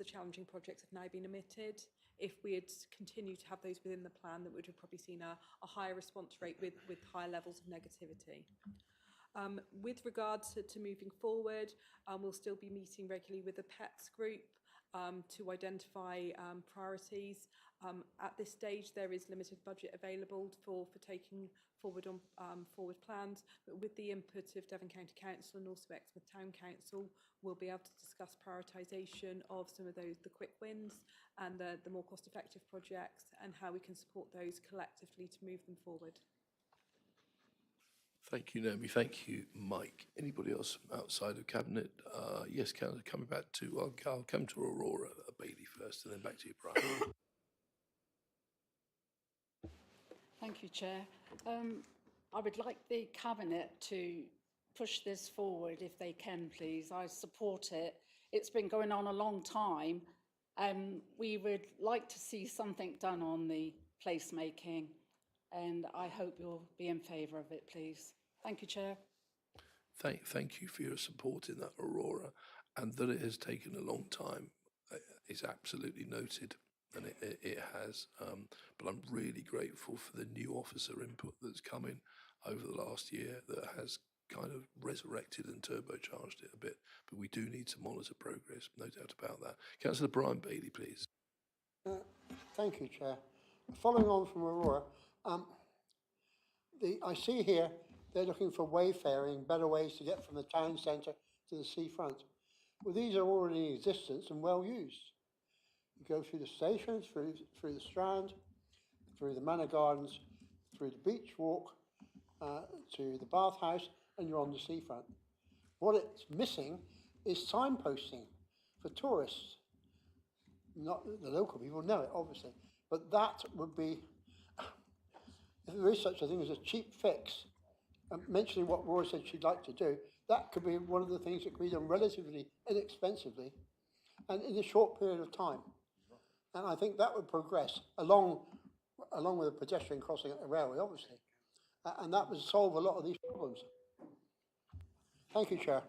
challenging projects have now been omitted. If we had continued to have those within the plan, that we would have probably seen a higher response rate with higher levels of negativity. With regards to moving forward, we'll still be meeting regularly with the PETS group to identify priorities. At this stage, there is limited budget available for taking forward on forward plans, but with the input of Devon County Council and also Exmouth Town Council, we'll be able to discuss prioritisation of some of the quick wins and the more cost-effective projects and how we can support those collectively to move them forward. Thank you, Naomi. Thank you, Mike. Anybody else outside of Cabinet? Yes, Councillor, coming back to, I'll come to Aurora Bailey first and then back to you, Brian. Thank you, Chair. I would like the Cabinet to push this forward if they can, please. I support it. It's been going on a long time. We would like to see something done on the placemaking, and I hope you'll be in favour of it, please. Thank you, Chair. Thank you for your support in that, Aurora, and that it has taken a long time is absolutely noted, and it has. But I'm really grateful for the new officer input that's come in over the last year that has kind of resurrected and turbocharged it a bit. But we do need to monitor progress, no doubt about that. Councillor Brian Bailey, please. Thank you, Chair. Following on from Aurora, I see here they're looking for wayfaring, better ways to get from the town centre to the seafront. Well, these are already in existence and well used. You go through the station, through the Strand, through the Manor Gardens, through the beach walk, to the bathhouse, and you're on the seafront. What it's missing is signposting for tourists. Not the local people know it, obviously, but that would be, if there is such a thing as a cheap fix, mentioning what Rory said she'd like to do, that could be one of the things that could be done relatively inexpensively and in a short period of time. And I think that would progress along with a pedestrian crossing at the railway, obviously. And that would solve a lot of these problems. Thank you, Chair.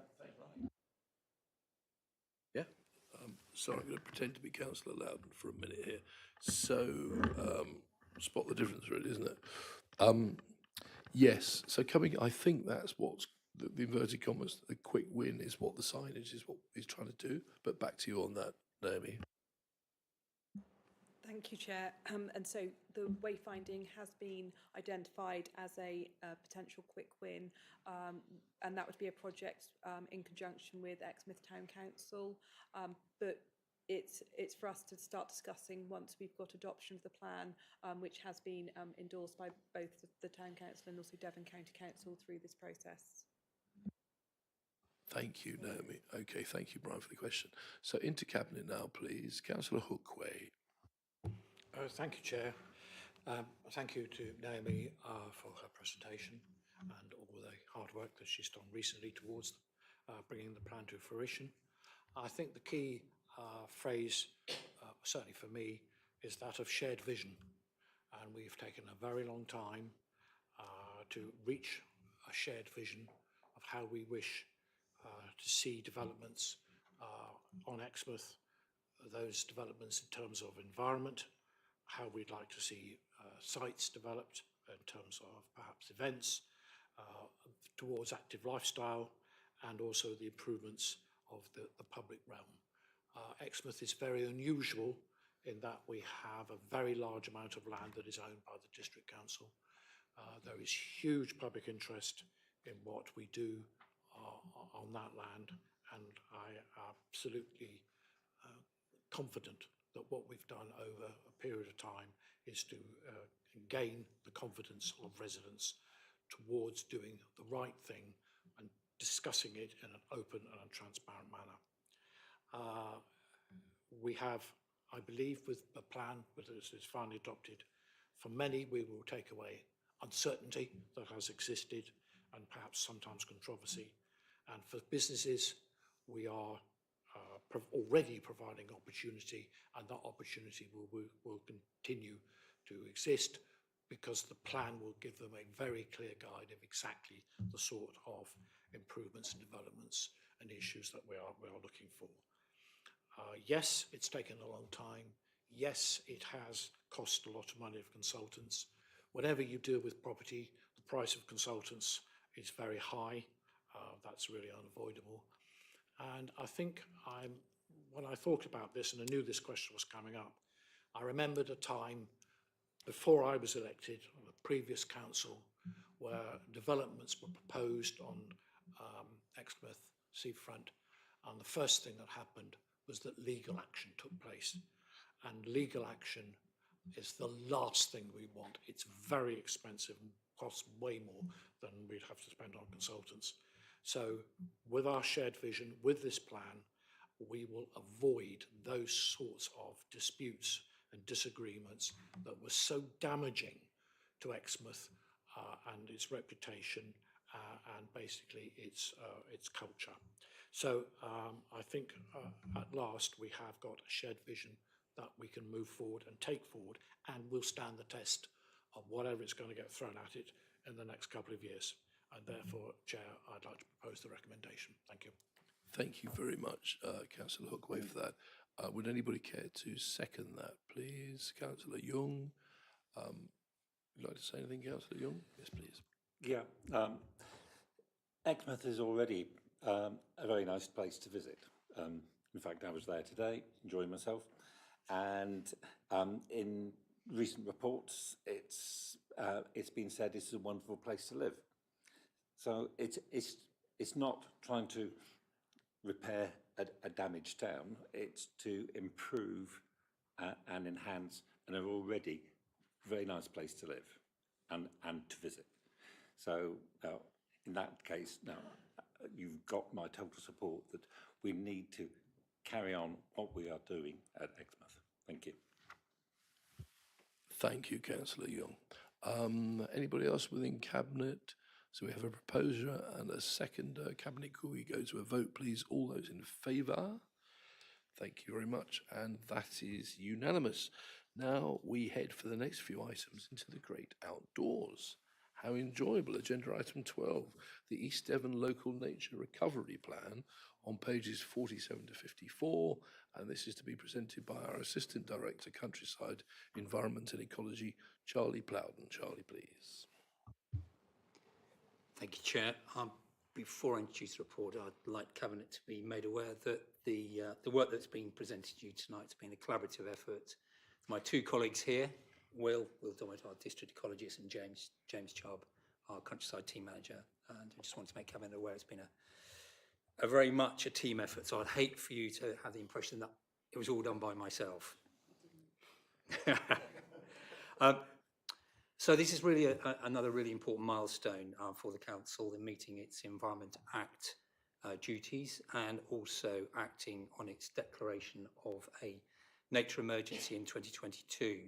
Yeah. Sorry, I'm going to pretend to be Councillor Loudon for a minute here. So, spot the difference, really, isn't it? Yes. So I think that's what's the inverted commas, the quick win is what the signage is what he's trying to do. But back to you on that, Naomi. Thank you, Chair. And so the wayfinding has been identified as a potential quick win, and that would be a project in conjunction with Exmouth Town Council. But it's for us to start discussing once we've got adoption of the plan, which has been endorsed by both the Town Council and also Devon County Council through this process. Thank you, Naomi. Okay, thank you, Brian, for the question. So into Cabinet now, please. Councillor Hookway. Thank you, Chair. Thank you to Naomi for her presentation and all the hard work that she's done recently towards bringing the plan to fruition. I think the key phrase, certainly for me, is that of shared vision. And we've taken a very long time to reach a shared vision of how we wish to see developments on Exmouth, those developments in terms of environment, how we'd like to see sites developed in terms of perhaps events towards active lifestyle, and also the improvements of the public realm. Exmouth is very unusual in that we have a very large amount of land that is owned by the District Council. There is huge public interest in what we do on that land, and I am absolutely confident that what we've done over a period of time is to gain the confidence of residents towards doing the right thing and discussing it in an open and transparent manner. We have, I believe, with a plan that is finally adopted, for many we will take away uncertainty that has existed and perhaps sometimes controversy. And for businesses, we are already providing opportunity, and that opportunity will continue to exist because the plan will give them a very clear guide of exactly the sort of improvements and developments and issues that we are looking for. Yes, it's taken a long time. Yes, it has cost a lot of money of consultants. Whenever you deal with property, the price of consultants is very high. That's really unavoidable. And I think when I thought about this and I knew this question was coming up, I remembered a time before I was elected, on the previous council, where developments were proposed on Exmouth seafront, and the first thing that happened was that legal action took place. And legal action is the last thing we want. It's very expensive and costs way more than we'd have to spend on consultants. So with our shared vision, with this plan, we will avoid those sorts of disputes and disagreements that were so damaging to Exmouth and its reputation and basically its culture. So I think at last we have got a shared vision that we can move forward and take forward, and will stand the test of whatever is going to get thrown at it in the next couple of years. And therefore, Chair, I'd like to propose the recommendation. Thank you. Thank you very much, Councillor Hookway, for that. Would anybody care to second that, please? Councillor Young. Would you like to say anything, Councillor Young? Yes, please. Yeah. Exmouth is already a very nice place to visit. In fact, I was there today, enjoying myself. And in recent reports, it's been said it's a wonderful place to live. So it's not trying to repair a damaged town. It's to improve and enhance an already very nice place to live and to visit. So in that case, now you've got my total support that we need to carry on what we are doing at Exmouth. Thank you. Thank you, Councillor Young. Anybody else within Cabinet? So we have a proposer and a second. Cabinet, could we go to a vote, please? All those in favour? Thank you very much. And that is unanimous. Now we head for the next few items into the great outdoors. How enjoyable. Agenda item 12, the East Devon Local Nature Recovery Plan on pages 47 to 54. And this is to be presented by our Assistant Director, Countryside, Environment and Ecology, Charlie Plowden. Charlie, please. Thank you, Chair. Before I introduce the report, I'd like Cabinet to be made aware that the work that's being presented to you tonight has been a collaborative effort. My two colleagues here, Will Dommett, our District Ecologist, and James Chubb, our Countryside Team Manager. And I just wanted to make Cabinet aware it's been a very much a team effort. So I'd hate for you to have the impression that it was all done by myself. So this is really another really important milestone for the Council in meeting its Environment Act duties and also acting on its declaration of a nature emergency in 2022.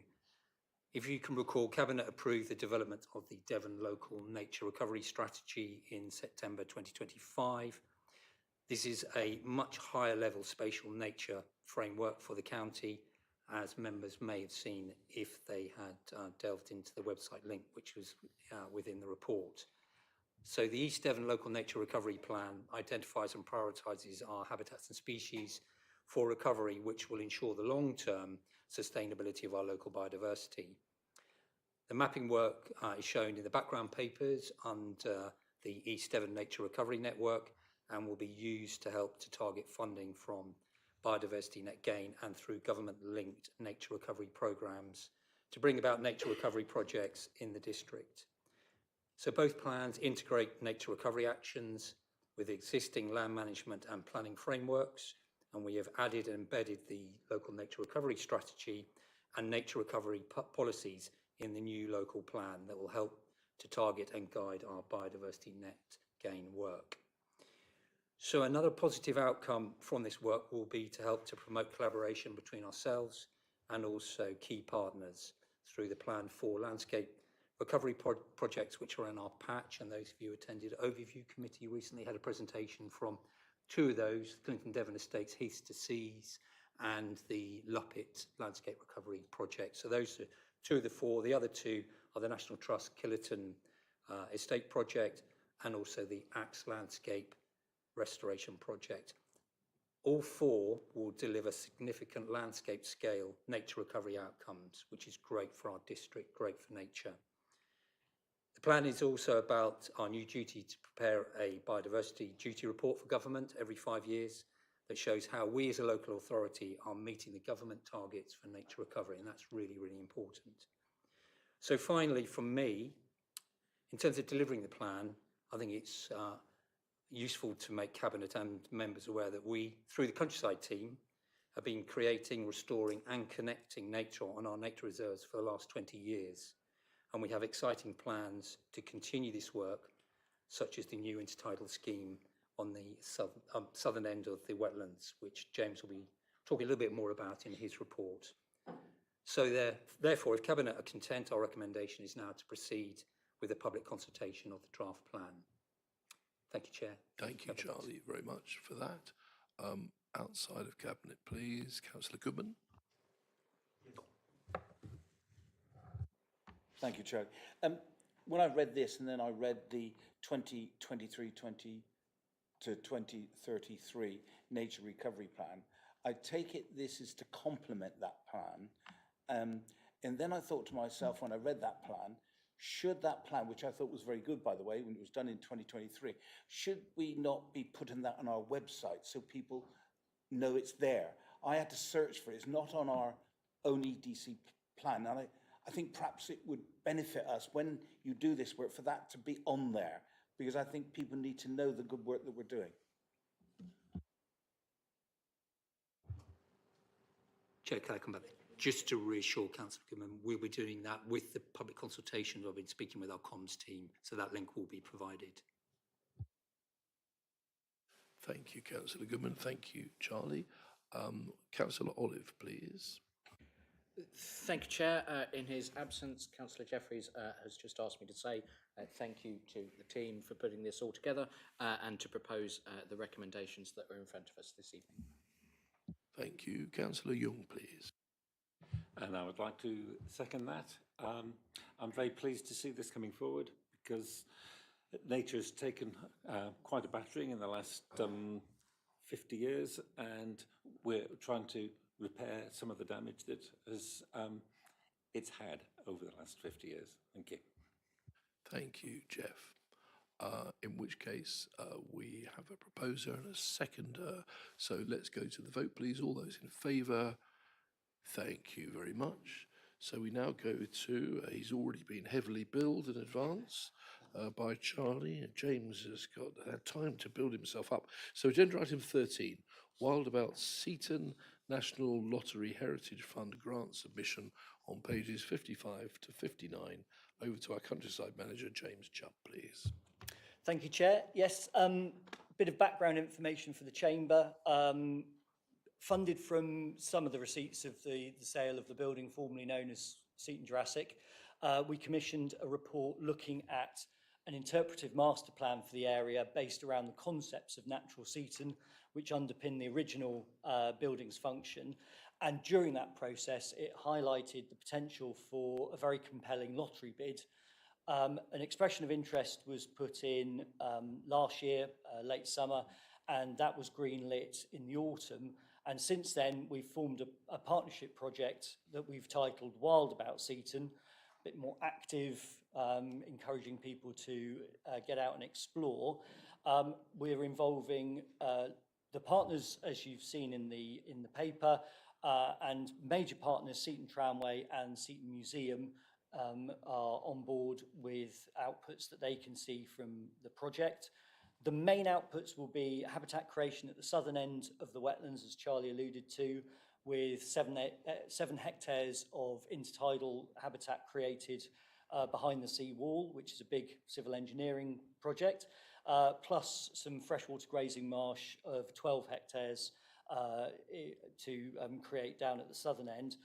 If you can recall, Cabinet approved the development of the Devon Local Nature Recovery Strategy in September 2025. This is a much higher level spatial nature framework for the county, as members may have seen if they had delved into the website link, which was within the report. So the East Devon Local Nature Recovery Plan identifies and prioritises our habitats and species for recovery, which will ensure the long-term sustainability of our local biodiversity. The mapping work is shown in the background papers under the East Devon Nature Recovery Network and will be used to help to target funding from biodiversity net gain and through government-linked nature recovery programmes to bring about nature recovery projects in the district. So both plans integrate nature recovery actions with existing land management and planning frameworks, and we have added and embedded the local nature recovery strategy and nature recovery policies in the new local plan that will help to target and guide our biodiversity net gain work. So another positive outcome from this work will be to help to promote collaboration between ourselves and also key partners through the Plan for Landscape Recovery projects, which are in our patch, and those of you who attended Overview Committee recently had a presentation from two of those, Clinton Devon Estates Heaths to Seas and the Luppet Landscape Recovery Project. So those are two of the four. The other two are the National Trust Killerton Estate Project and also the Axe Landscape Restoration Project. All four will deliver significant landscape scale nature recovery outcomes, which is great for our district, great for nature. The plan is also about our new duty to prepare a biodiversity duty report for government every 5 years that shows how we as a local authority are meeting the government targets for nature recovery, and that's really, really important. So finally, from me, in terms of delivering the plan, I think it's useful to make Cabinet and members aware that we, through the Countryside team, have been creating, restoring and connecting nature on our nature reserves for the last 20 years. And we have exciting plans to continue this work, such as the new intertidal scheme on the southern end of the wetlands, which James will be talking a little bit more about in his report. So therefore, if Cabinet are content, our recommendation is now to proceed with a public consultation of the draft plan. Thank you, Chair. Thank you, Charlie, very much for that. Outside of Cabinet, please. Councillor Goodman. Thank you, Chair. When I read this and then I read the 2023 to 2033 Nature Recovery Plan, I take it this is to complement that plan. And then I thought to myself, when I read that plan, should that plan, which I thought was very good, by the way, when it was done in 2023, should we not be putting that on our website so people know it's there? I had to search for it. It's not on our own EDC plan. And I think perhaps it would benefit us when you do this work for that to be on there, because I think people need to know the good work that we're doing. Chair, can I come back? Just to reassure Councillor Goodman, we'll be doing that with the public consultations. I've been speaking with our comms team, so that link will be provided. Thank you, Councillor Goodman. Thank you, Charlie. Councillor Olive, please. Thank you, Chair. In his absence, Councillor Jeffreys has just asked me to say thank you to the team for putting this all together and to propose the recommendations that are in front of us this evening. Thank you. Councillor Young, please. And I would like to second that. I'm very pleased to see this coming forward because nature has taken quite a battering in the last 50 years, and we're trying to repair some of the damage that has it's had over the last 50 years. Thank you. Thank you, Jeff. In which case, we have a proposer and a seconder. So let's go to the vote, please. All those in favour? Thank you very much. So we now go to, he's already been heavily billed in advance by Charlie. James has had time to build himself up. So agenda item 13, Wildabout Seaton National Lottery Heritage Fund grant submission on pages 55 to 59. Over to our Countryside Manager, James Chubb, please. Thank you, Chair. Yes, bit of background information for the Chamber. Funded from some of the receipts of the sale of the building formerly known as Seaton Jurassic, we commissioned a report looking at an interpretive master plan for the area based around the concepts of natural Seaton, which underpin the original building's function. And during that process, it highlighted the potential for a very compelling lottery bid. An expression of interest was put in last year, late summer, and that was greenlit in the autumn. And since then, we've formed a partnership project that we've titled Wildabout Seaton, a bit more active, encouraging people to get out and explore. We're involving the partners, as you've seen in the paper, and major partners, Seaton Tramway and Seaton Museum, are on board with outputs that they can see from the project. The main outputs will be habitat creation at the southern end of the wetlands, as Charlie alluded to, with 7 hectares of intertidal habitat created behind the sea wall, which is a big civil engineering project, plus some freshwater grazing marsh of 12 hectares to create down at the southern end.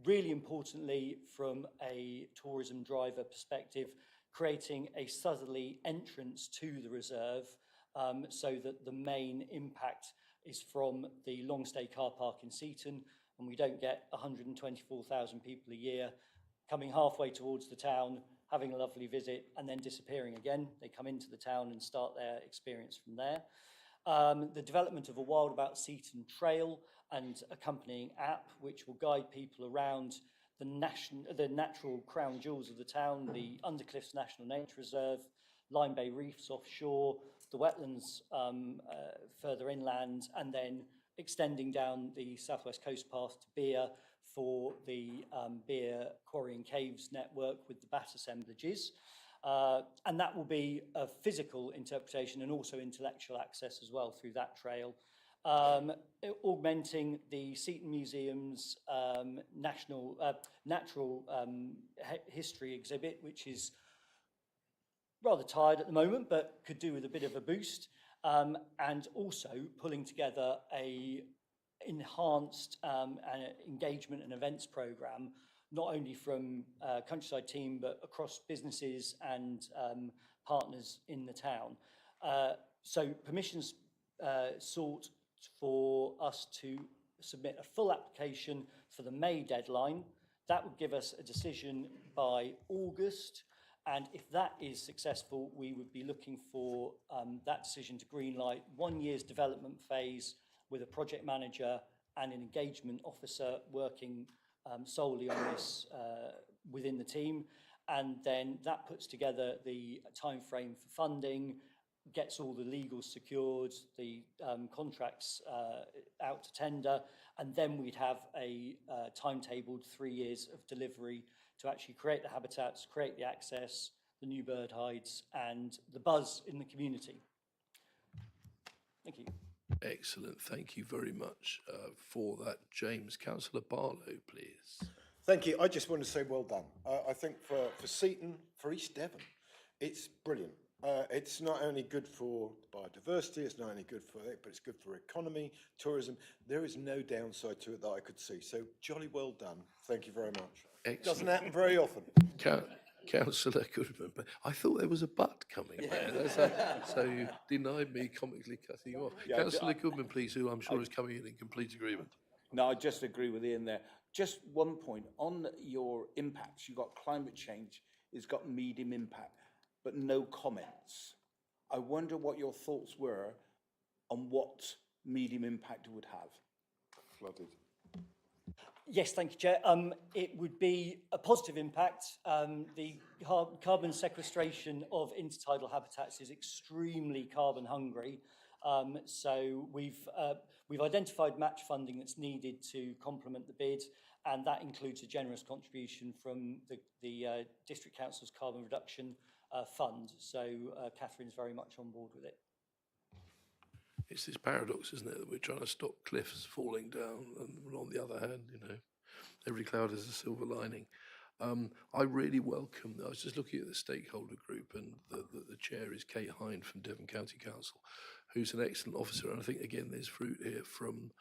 Really importantly, from a tourism driver perspective, creating a southerly entrance to the reserve so that the main impact is from the long stay car park in Seaton, and we don't get 124,000 people a year coming halfway towards the town, having a lovely visit, and then disappearing again. They come into the town and start their experience from there. The development of a Wild About Seaton trail and accompanying app, which will guide people around the natural crown jewels of the town, the Undercliffs National Nature Reserve, Lyme Bay Reefs offshore, the wetlands further inland, and then extending down the Southwest Coast Path to Beer for the Beer Quarry and Caves network with the bat assemblages. And that will be a physical interpretation and also intellectual access as well through that trail. Augmenting the Seaton Museum's natural history exhibit, which is rather tired at the moment, but could do with a bit of a boost. And also pulling together a enhanced engagement and events program, not only from Countryside team, but across businesses and partners in the town. So permissions sought for us to submit a full application for the May deadline. That would give us a decision by August. And if that is successful, we would be looking for that decision to greenlight 1 year's development phase with a project manager and an engagement officer working solely on this within the team. And then that puts together the timeframe for funding, gets all the legals secured, the contracts out to tender, and then we'd have a timetabled 3 years of delivery to actually create the habitats, create the access, the new bird hides, and the buzz in the community. Thank you. Excellent. Thank you very much for that, James. Councillor Barlow, please. Thank you. I just want to say well done. I think for Seaton, for East Devon, it's brilliant. It's not only good for biodiversity, it's not only good for it, but it's good for economy, tourism. There is no downside to it that I could see. So jolly well done. Thank you very much. Excellent. Doesn't happen very often. Councillor Goodman, but I thought there was a but coming there. So you denied me comically cutting you off. Yeah, Councillor Goodman, please, who I'm sure is coming in complete agreement. No, I just agree with Ian there. Just one point, on your impacts, you've got climate change, it's got medium impact, but no comments. I wonder what your thoughts were on what medium impact it would have. Flooded. Yes, thank you, Chair. It would be a positive impact. The carbon sequestration of intertidal habitats is extremely carbon hungry. So we've identified match funding that's needed to complement the bid, and that includes a generous contribution from the District Council's Carbon Reduction Fund. So Catherine's very much on board with it. It's this paradox, isn't it, that we're trying to stop cliffs falling down, and on the other hand, you know, every cloud has a silver lining. I really welcome, I was just looking at the stakeholder group, and the chair is Kate Hine from Devon County Council, who's an excellent officer, and I think, again, there's fruit here from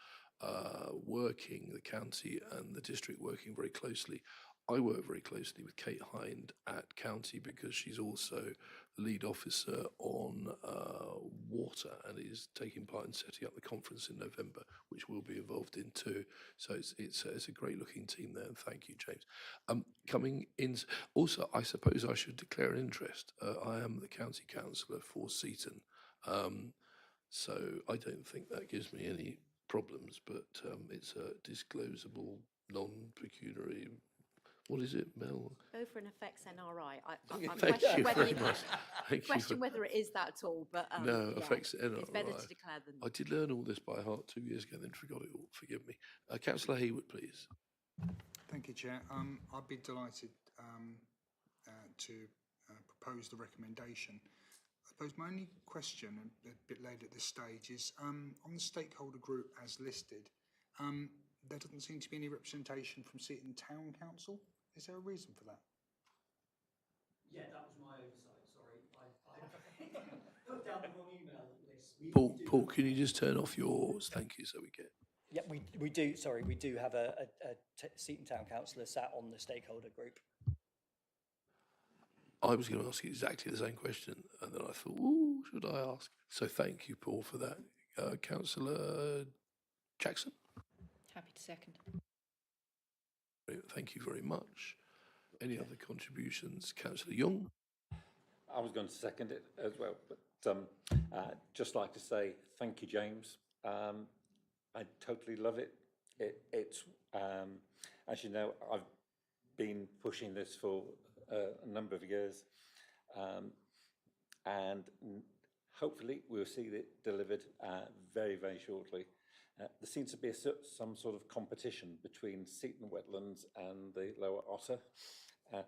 working, the county and the district working very closely. I work very closely with Kate Hind at County because she's also the lead officer on water and is taking part in setting up the conference in November, which we'll be involved in too. So it's a great looking team there, and thank you, James. Coming in, also, I suppose I should declare an interest. I am the county councillor for Seaton, so I don't think that gives me any problems, but it's a disclosable, non-pecuniary. What is it, Mel? Go for an effects NRI. I'm Thank questioning you whether very it, much. Thank you question for- whether it is that at all, but No, yeah, effects NRI. it's better to declare than I did learn all this by heart 2 years ago, then forgot it all. Forgive me. Councillor Hayward, please. Thank you, Chair. I'd be delighted to propose the recommendation. I suppose my only question, a bit late at this stage, is on the stakeholder group as listed, there doesn't seem to be any representation from Seaton Town Council. Is there a reason for that? Yeah, that was my oversight, sorry. I put down the wrong email list. Paul, can you just turn off yours? Thank you, so we get... Yeah, we do, sorry, we do have a Seaton Town councillor sat on the stakeholder group. I was going to ask you exactly the same question, and then I thought, ooh, should I ask? So thank you, Paul, for that. Councillor Jackson? Happy to second. Thank you very much. Any other contributions? Councillor Young? I was going to second it as well, but just like to say thank you, James. I totally love it. It's as you know, I've been pushing this for a number of years, and hopefully we'll see it delivered very, very shortly. There seems to be some sort of competition between Seaton Wetlands and the Lower Otter.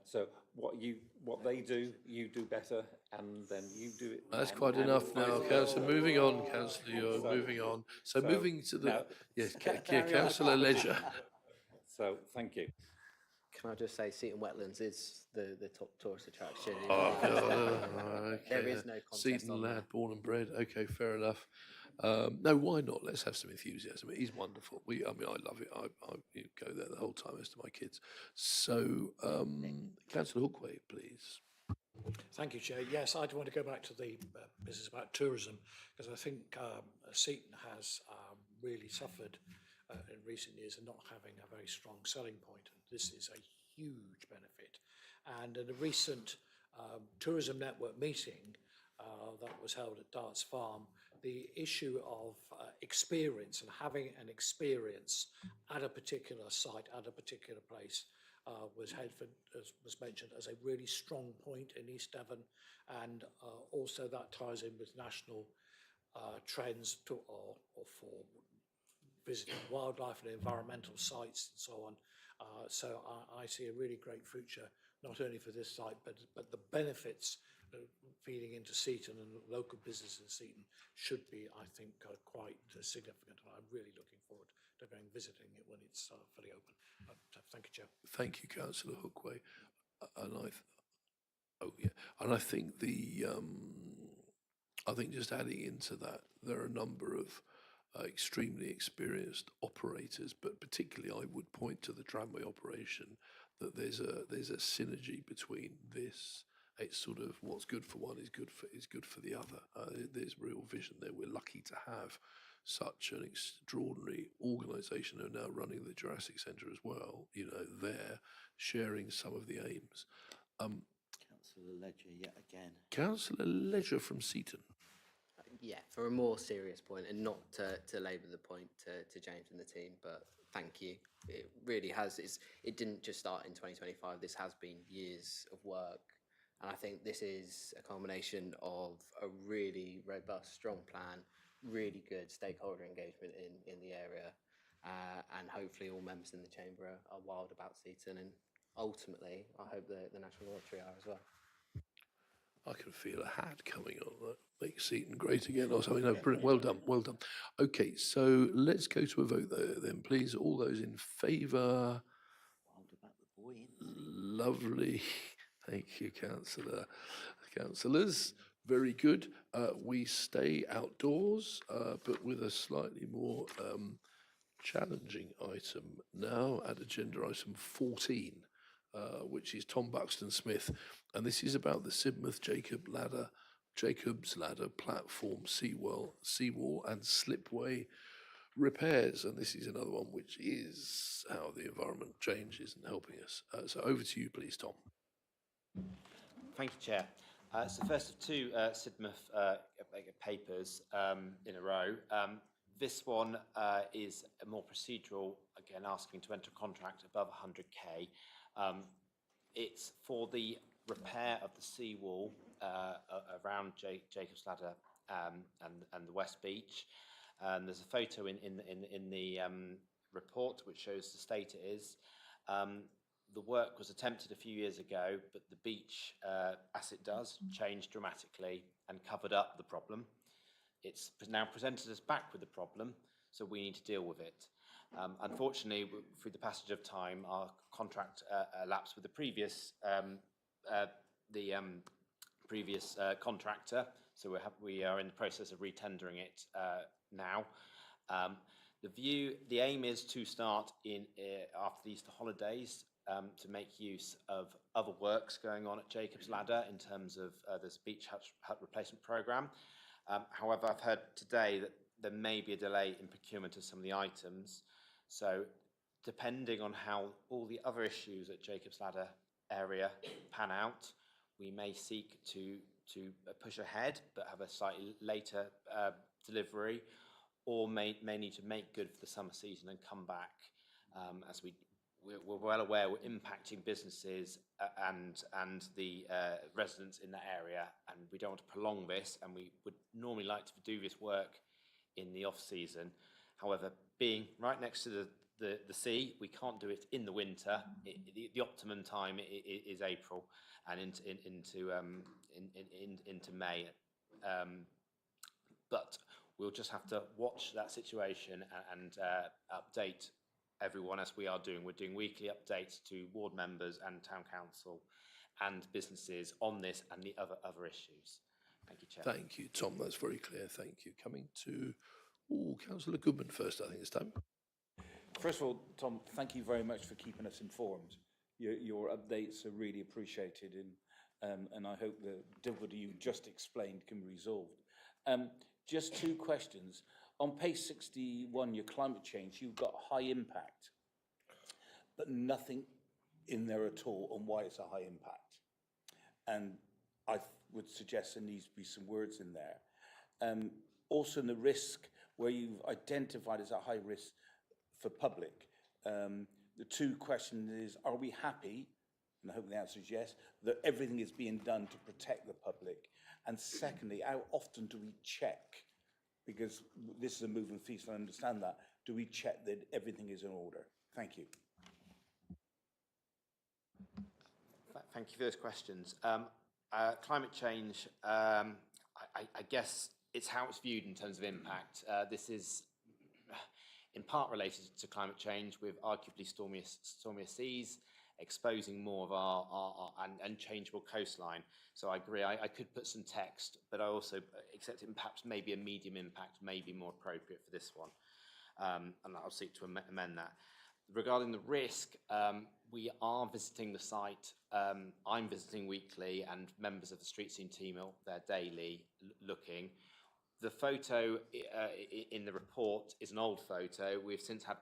So what they do, you do better, and then you do it. That's quite enough now, Councillor. Moving on, Councillor Young, moving on. So moving to the... Yes, Councillor Leisure. So, thank you. Can I just say Seaton Wetlands is the top tourist attraction. Okay. There is no contest Seaton on lad, that. born and bred. Okay, fair enough. No, why not? Let's have some enthusiasm. It is wonderful. I love it. I go there the whole time as to my kids. So, Councillor Hookway, please. Thank you, Chair. Yes, I'd want to go back to the business about tourism, because I think Seaton has really suffered in recent years of not having a very strong selling point. And this is a huge benefit. And in a recent tourism network meeting that was held at Darts Farm, the issue of experience and having an experience at a particular site, at a particular place, was mentioned as a really strong point in East Devon, and also that ties in with national trends or for visiting wildlife and environmental sites and so on. So I see a really great future, not only for this site, but the benefits feeding into Seaton and local business in Seaton should be, I think, quite significant. And I'm really looking forward to going visiting it when it's fully open. Thank you, Chair. Thank you, Councillor Hookway. And I think I think just adding into that, there are a number of extremely experienced operators, but particularly I would point to the tramway operation, that there's a synergy between this. It's sort of what's good for one is good for the other. There's real vision there. We're lucky to have such an extraordinary organisation who are now running the Jurassic Centre as well. You know, they're sharing some of the aims. Councillor Ledger yet again. Councillor Leisure from Seaton. Yeah, for a more serious point, and not to labour the point to James and the team, but thank you. It really has. It didn't just start in 2025. This has been years of work. And I think this is a combination of a really robust, strong plan, really good stakeholder engagement in the area, and hopefully all members in the chamber are wild about Seaton, and ultimately I hope the National Lottery are as well. I can feel a hat coming on that makes Seaton great again or something. No, brilliant. Well done, well done. Okay, so let's go to a vote then, please. All those in favour? Lovely. Thank you, councillors. Very good. We stay outdoors, but with a slightly more challenging item now at agenda item 14, which is Tom Buxton Smith, and this is about the Sidmouth Jacob's Ladder platform seawall and slipway repairs, and this is another one which is how the environment changes and helping us. So over to you, please, Tom. Thank you, Chair. It's the first of two Sidmouth papers in a row. This one is more procedural, again asking to enter a contract above 100k. It's for the repair of the seawall around Jacob's Ladder and the West Beach. There's a photo in the report which shows the state it is. The work was attempted a few years ago, but the beach, as it does, changed dramatically and covered up the problem. It's now presented us back with the problem, so we need to deal with it. Unfortunately, through the passage of time, our contract elapsed with the previous contractor, so we are in the process of retendering it now. The aim is to start after the Easter holidays to make use of other works going on at Jacob's Ladder in terms of this beach hut replacement programme. However, I've heard today that there may be a delay in procurement of some of the items. So depending on how all the other issues at Jacob's Ladder area pan out, we may seek to push ahead but have a slightly later delivery, or may need to make good for the summer season and come back, as we're well aware we're impacting businesses and the residents in that area, and we don't want to prolong this, and we would normally like to do this work in the off season. However, being right next to the sea, we can't do it in the winter. The optimum time is April and into May. But we'll just have to watch that situation and update everyone as we are doing. We're doing weekly updates to ward members and town council and businesses on this and the other issues. Thank you, Chair. Thank you, Tom. That's very clear. Thank you. Coming to Councillor Goodman first, I think it's time. First of all, Tom, thank you very much for keeping us informed. Your updates are really appreciated, and I hope the difficulty you just explained can be resolved. Just two questions. On page 61, your climate change, you've got high impact, but nothing in there at all on why it's a high impact. And I would suggest there needs to be some words in there. Also in the risk, where you've identified as a high risk for public, the two questions is, are we happy, and I hope the answer is yes, that everything is being done to protect the public? And secondly, how often do we check? Because this is a moving feast, I understand that. Do we check that everything is in order? Thank you. Thank you for those questions. Climate change, I guess it's how it's viewed in terms of impact. This is in part related to climate change, with arguably stormier seas, exposing more of our unchangeable coastline. So I agree, I could put some text, but I also accept it, perhaps maybe a medium impact may be more appropriate for this one. And I'll seek to amend that. Regarding the risk, we are visiting the site. I'm visiting weekly, and members of the street scene team are there daily looking. The photo in the report is an old photo. We've since had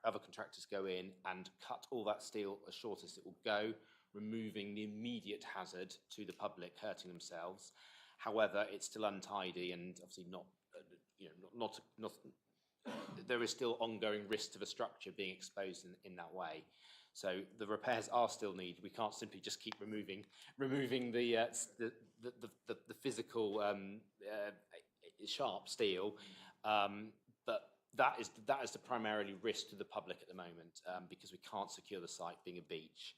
other contractors go in and cut all that steel as short as it will go, removing the immediate hazard to the public hurting themselves. However, it's still untidy and obviously not there is still ongoing risk to the structure being exposed in that way. So the repairs are still needed. We can't simply just keep removing the physical sharp steel, but that is the primarily risk to the public at the moment, because we can't secure the site being a beach.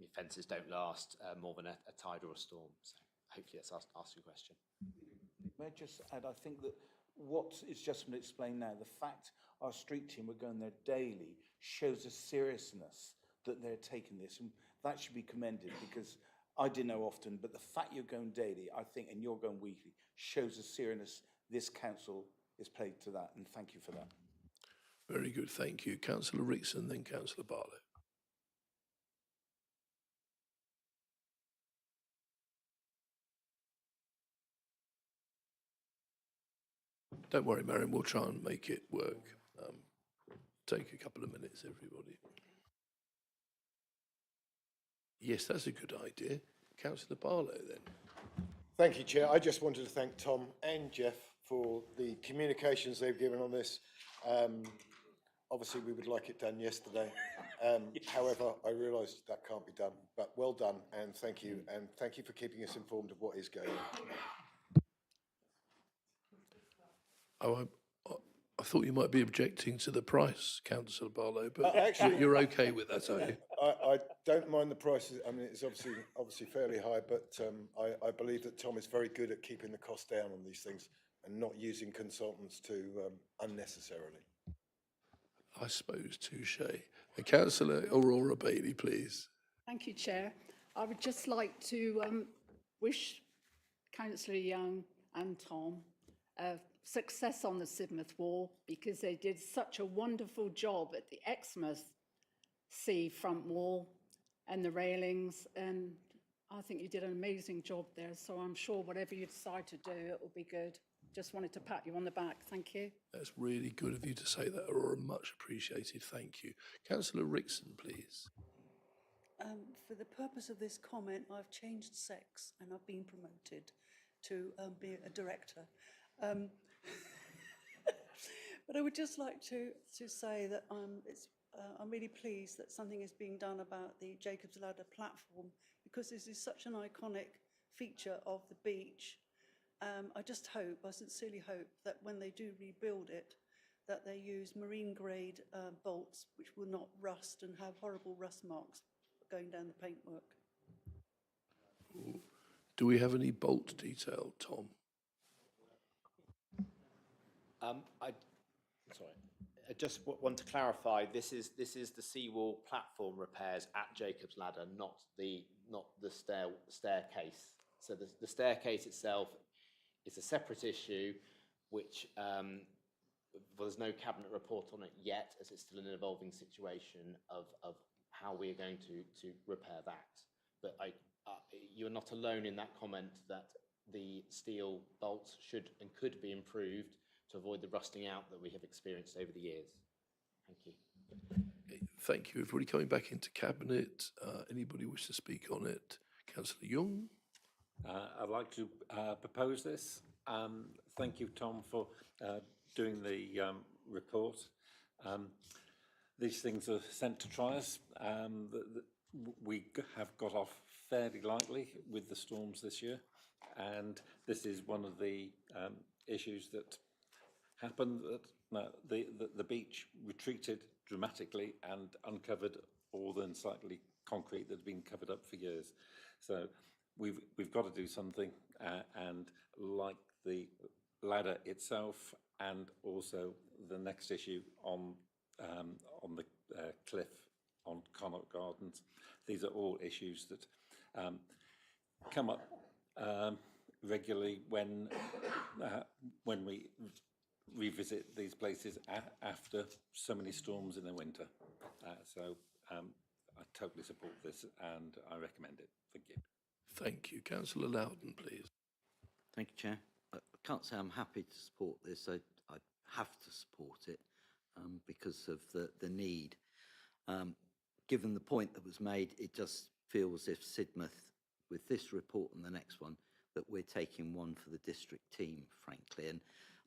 The fences don't last more than a tide or a storm. So hopefully that's answered your question. May I just add, I think that what is just been explained now, the fact our street team are going there daily shows the seriousness that they're taking this, and that should be commended, because I didn't know often, but the fact you're going daily, I think, and you're going weekly, shows the seriousness this council is paid to that, and thank you for that. Very good, thank you. Councillor Rickson, then Councillor Barlow. Don't worry, Marion, we'll try and make it work. Take a couple of minutes, everybody. Yes, that's a good idea. Councillor Barlow, then. Thank you, Chair. I just wanted to thank Tom and Jeff for the communications they've given on this. Obviously, we would like it done yesterday. However, I realise that can't be done, but well done, and thank you for keeping us informed of what is going on. Oh, thought you might be objecting to the price, Councillor Barlow, but Actually- you're okay with that, are you? I don't mind the prices. I mean, it's obviously fairly high, but I believe that Tom is very good at keeping the cost down on these things and not using consultants to unnecessarily. I suppose, touche. Councillor Aurora Bailey, please. Thank you, Chair. I would just like to wish Councillor Young and Tom success on the Sidmouth Wall, because they did such a wonderful job at the Exmouth Sea front wall and the railings, and I think you did an amazing job there, so I'm sure whatever you decide to do, it will be good. Just wanted to pat you on the back. Thank you. That's really good of you to say that, Aurora. Much appreciated. Thank you. Councillor Rickson, please. For the purpose of this comment, I've changed sex and I've been promoted to be a director. But I would just like to say that I'm really pleased that something is being done about the Jacob's Ladder platform, because this is such an iconic feature of the beach. I sincerely hope that when they do rebuild it, that they use marine grade bolts which will not rust and have horrible rust marks going down the paintwork. Do we have any bolt detail, Tom? I just want to clarify. This is the seawall platform repairs at Jacob's Ladder, not the staircase. So the staircase itself is a separate issue, which there's no cabinet report on it yet, as it's still an evolving situation of how we are going to repair that. But you're not alone in that comment that the steel bolts should and could be improved to avoid the rusting out that we have experienced over the years. Thank you. Thank you. Everybody coming back into cabinet. Anybody wish to speak on it? Councillor Young. I'd like to propose this. Thank you, Tom, for doing the report. These things are sent to try us. We have got off fairly lightly with the storms this year, and this is one of the issues that happened. That the beach retreated dramatically and uncovered all the unsightly concrete that had been covered up for years. So we've got to do something, and like the ladder itself, and also the next issue on the cliff on Connaught Gardens. These are all issues that come up regularly when we revisit these places after so many storms in the winter. So I totally support this and I recommend it. Thank you. Thank you. Councillor Loudon, please. Thank you, Chair. I can't say I'm happy to support this. I have to support it because of the need. Given the point that was made, it just feels as if Sidmouth, with this report and the next one, that we're taking one for the district team, frankly. And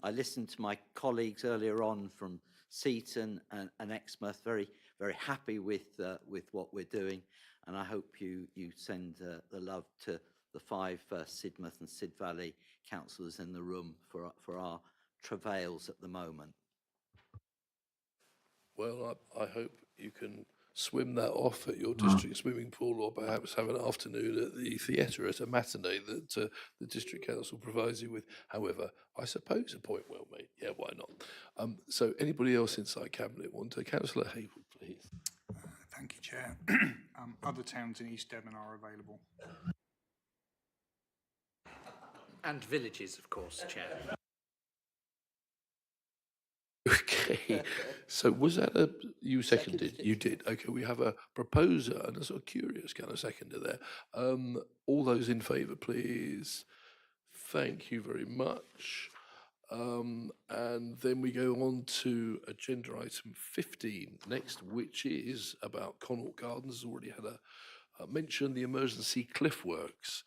I listened to my colleagues earlier on from Seaton and Exmouth, very, very happy with what we're doing. And I hope you send the love to the 5 Sidmouth and Sid Valley councillors in the room for our travails at the moment. Well, I hope you can swim that off at your district swimming pool, or perhaps have an afternoon at the theatre at a matinee that the district council provides you with. However, I suppose a point well made. Yeah, why not? So anybody else inside cabinet want to? Councillor Haywood, please. Thank you, Chair. Other towns in East Devon are available. And villages, of course, Chair. Okay, so was that you seconded? You did. Okay, we have a proposer and a sort of curious kind of seconder there. All those in favour, please. Thank you very much. And then we go on to agenda item 15 next, which is about Connaught Gardens. Already had a mention, the emergency cliff works.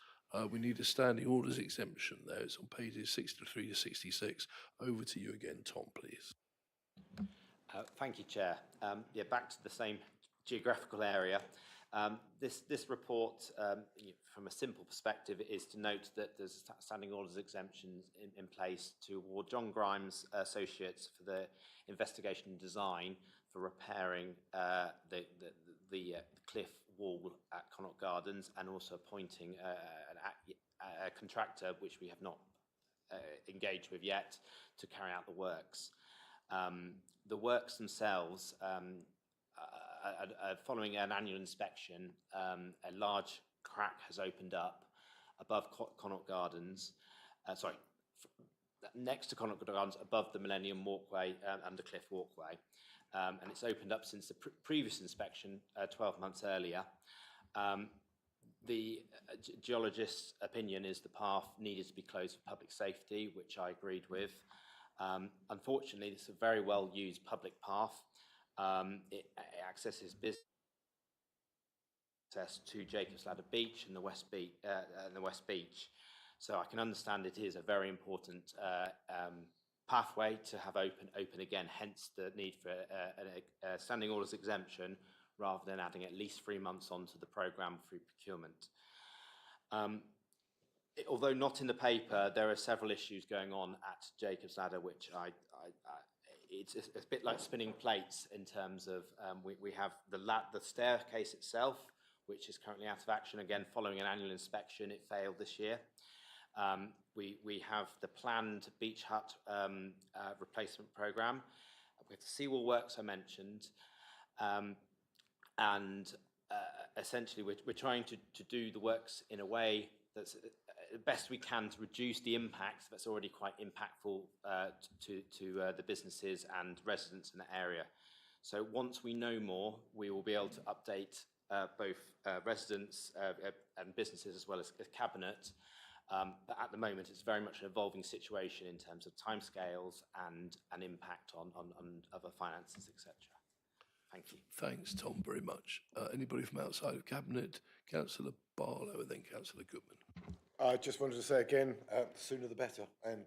We need a standing orders exemption there. It's on pages 63 to 66. Over to you again, Tom, please. Thank you, Chair. Back to the same geographical area. This report, from a simple perspective, is to note that there's a standing orders exemption in place to award John Grimes Associates for the investigation and design for repairing the cliff wall at Connaught Gardens, and also appointing a contractor, which we have not engaged with yet, to carry out the works. The works themselves, following an annual inspection, a large crack has opened up above Connaught Gardens, next to Connaught Gardens, above the Millennium Walkway and the Cliff Walkway. And it's opened up since the previous inspection 12 months earlier. The geologist's opinion is the path needed to be closed for public safety, which I agreed with. Unfortunately, it's a very well used public path. It accesses business access to Jacob's Ladder Beach and the West Beach. So I can understand it is a very important pathway to have open again, hence the need for a standing orders exemption rather than adding at least 3 months onto the programme through procurement. Although not in the paper, there are several issues going on at Jacob's Ladder, which it's a bit like spinning plates in terms of we have the staircase itself, which is currently out of action again following an annual inspection. It failed this year. We have the planned beach hut replacement programme. We have the seawall works I mentioned, and essentially we're trying to do the works in a way that's best we can to reduce the impact that's already quite impactful to the businesses and residents in the area. So once we know more, we will be able to update both residents and businesses as well as Cabinet. But at the moment, it's very much an evolving situation in terms of timescales and an impact on other finances, etc. Thank you. Thanks, Tom, very much. Anybody from outside of Cabinet? Councillor Barlow and then Councillor Goodman. I just wanted to say again, the sooner the better. And,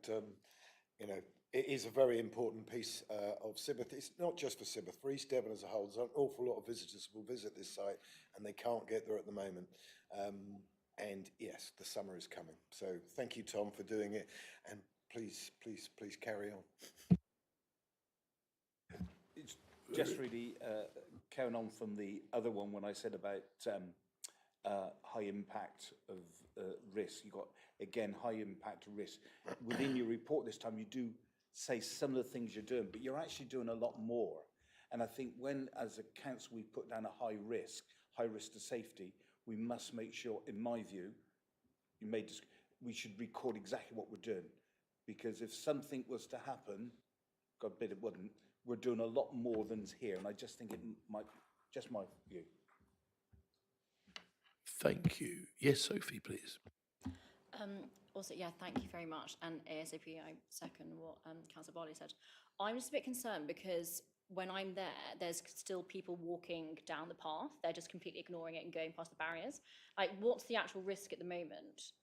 you know, it is a very important piece of Sidmouth. It's not just for Sidmouth, for East Devon as a whole. There's an awful lot of visitors who will visit this site and they can't get there at the moment. And yes, the summer is coming. So thank you, Tom, for doing it. And please, please, please carry on. It's just really carrying on from the other one when I said about high impact of risk. You got, again, high impact risk. Within your report this time, you do say some of the things you're doing, but you're actually doing a lot more. And I think when, as a council, we put down a high risk to safety, we must make sure, in my view, we should record exactly what we're doing. Because if something was to happen, God forbid it wouldn't, we're doing a lot more than's here. And I just think it might, just my view. Thank you. Yes, Sophie, please. Also, yeah, thank you very much. And ASAP, I second what Councillor Barley said. I'm just a bit concerned because when I'm there, there's still people walking down the path. They're just completely ignoring it and going past the barriers. Like, what's the actual risk at the moment?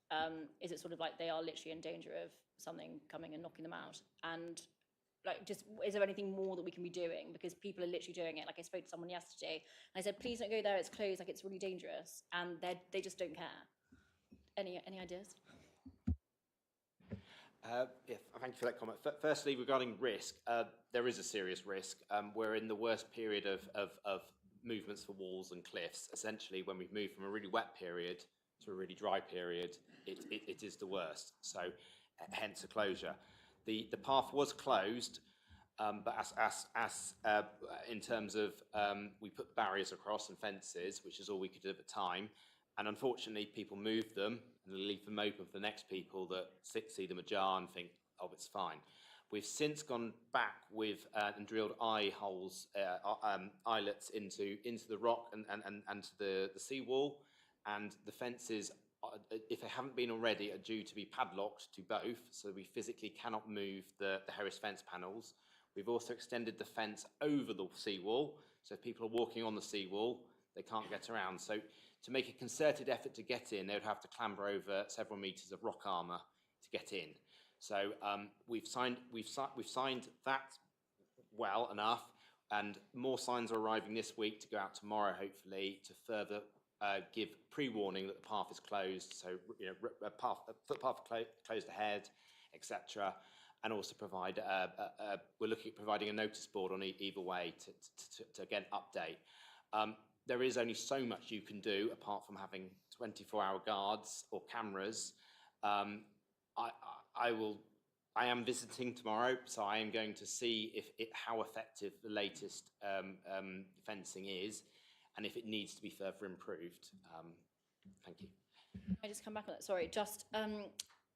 Is it sort of like they are literally in danger of something coming and knocking them out? And like, just, is there anything more that we can be doing? Because people are literally doing it. Like, I spoke to someone yesterday and I said, please don't go there, it's closed, like it's really dangerous. And they just don't care. Any ideas? Yeah, thank you for that comment. Firstly, regarding risk, there is a serious risk. We're in the worst period of movements for walls and cliffs. Essentially, when we've moved from a really wet period to a really dry period, it is the worst. So, hence a closure. The path was closed, but as in terms of we put barriers across and fences, which is all we could do at the time. And unfortunately, people move them and leave them open for the next people that see them ajar and think, oh, it's fine. We've since gone back with and drilled eye holes, eyelets into the rock and to the seawall. And the fences, if they haven't been already, are due to be padlocked to both, so we physically cannot move the Harris fence panels. We've also extended the fence over the seawall, so if people are walking on the seawall, they can't get around. So to make a concerted effort to get in, they would have to clamber over several metres of rock armour to get in. So we've signed that well enough. And more signs are arriving this week to go out tomorrow, hopefully, to further give pre-warning that the path is closed. So, you know, a footpath closed ahead, etc. And also provide, we're looking at providing a notice board on either way to again, update. There is only so much you can do apart from having 24-hour guards or cameras. I am visiting tomorrow, so I am going to see how effective the latest fencing is, and if it needs to be further improved. Thank you. I just come back on that. Sorry, just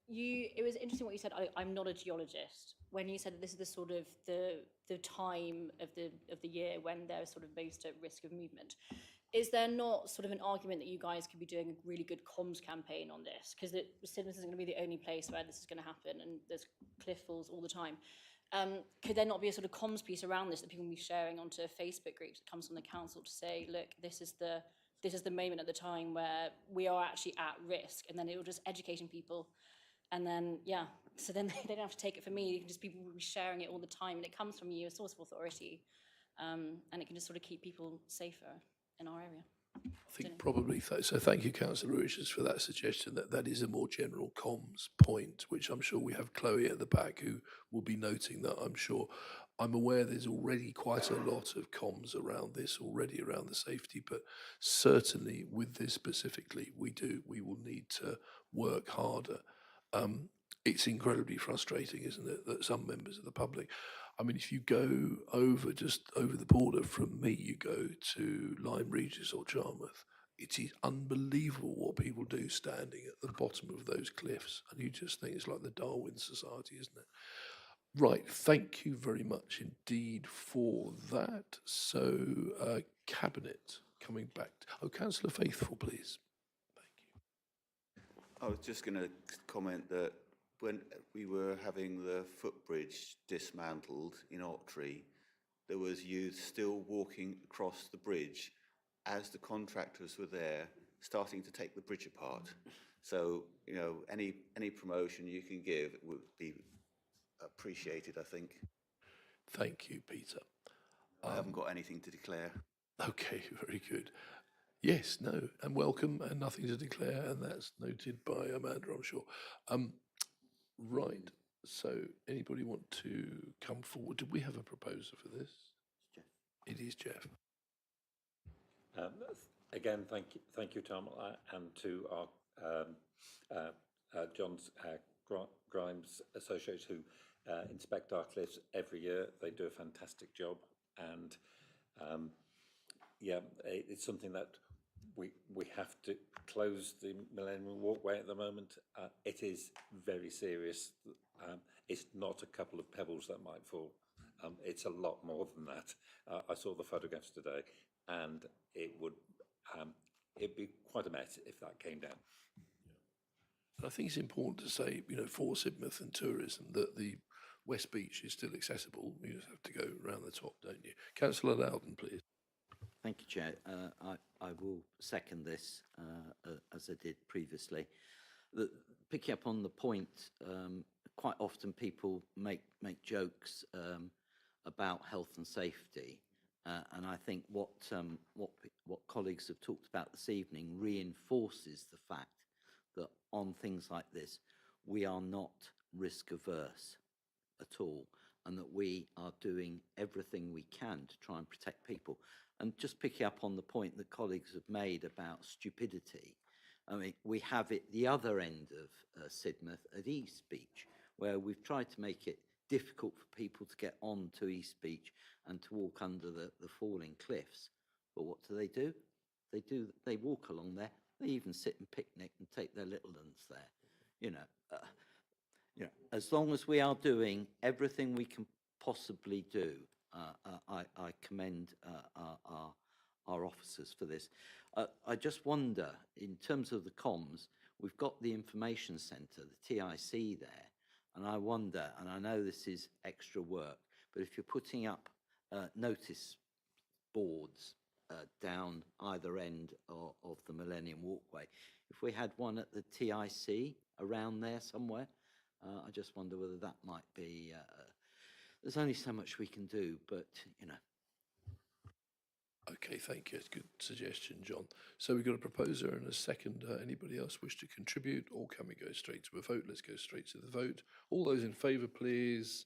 it was interesting what you said. I'm not a geologist. When you said that this is the sort of the time of the year when they're sort of most at risk of movement, is there not sort of an argument that you guys could be doing a really good comms campaign on this? Because Sidmouth isn't going to be the only place where this is going to happen, and there's cliff falls all the time. Could there not be a sort of comms piece around this that people can be sharing onto Facebook groups that comes from the council to say, look, this is the moment at the time where we are actually at risk, and then it will just educating people. And then, yeah, so then they don't have to take it from me. You can just people will be sharing it all the time, and it comes from you, a source of authority, and it can just sort of keep people safer in our area. I think probably so. Thank you, Councillor Richards, for that suggestion. That is a more general comms point, which I'm sure we have Chloe at the back who will be noting that. I'm sure. I'm aware there's already quite a lot of comms around this already around the safety, but certainly with this specifically, we will need to work harder. It's incredibly frustrating, isn't it, that some members of the public, I mean, if you go just over the border from me, you go to Lyme Regis or Charmouth, it is unbelievable what people do standing at the bottom of those cliffs. And you just think it's like the Darwin Society, isn't it? Right, thank you very much indeed for that. So, Cabinet, coming back. Councillor Faithful, please. I was just going to comment that when we were having the footbridge dismantled in Octree, there was youth still walking across the bridge as the contractors were there, starting to take the bridge apart. So, you know, any promotion you can give would be appreciated, I think. Thank you, Peter. I haven't got anything to declare. Okay, very good. Yes, no, and welcome, and nothing to declare, and that's noted by Amanda, I'm sure. Right, so anybody want to come forward? Do we have a proposer for this? Jeff. It is Jeff. Again, thank you, Tom, and to our John's Grimes associates who inspect our cliffs every year. They do a fantastic job, and yeah, it's something that we have to close the Millennium Walkway at the moment. It is very serious. It's not a couple of pebbles that might fall. It's a lot more than that. I saw the photographs today, and it'd be quite a mess if that came down. I think it's important to say, you know, for Sidmouth and tourism, that the West Beach is still accessible. You just have to go around the top, don't you? Councillor Loudon, please. Thank you, Chair. I will second this, as I did previously. Picking up on the point, quite often people make jokes about health and safety, and I think what colleagues have talked about this evening reinforces the fact that on things like this, we are not risk averse at all, and that we are doing everything we can to try and protect people. And just picking up on the point that colleagues have made about stupidity, I mean, we have it the other end of Sidmouth at East Beach, where we've tried to make it difficult for people to get on to East Beach and to walk under the falling cliffs. But what do? They walk along there. They even sit and picnic and take their little ones there. You know, as long as we are doing everything we can possibly do, I commend our officers for this. I just wonder, in terms of the comms, we've got the information centre, the TIC there, and I wonder, and I know this is extra work, but if you're putting up notice boards down either end of the Millennium Walkway, if we had one at the TIC around there somewhere, I just wonder whether that might be... there's only so much we can do, but, you know, Okay, thank you. It's a good suggestion, John. So we've got a proposer and a second. Anybody else wish to contribute, or can we go straight to a vote? Let's go straight to the vote. All those in favour, please.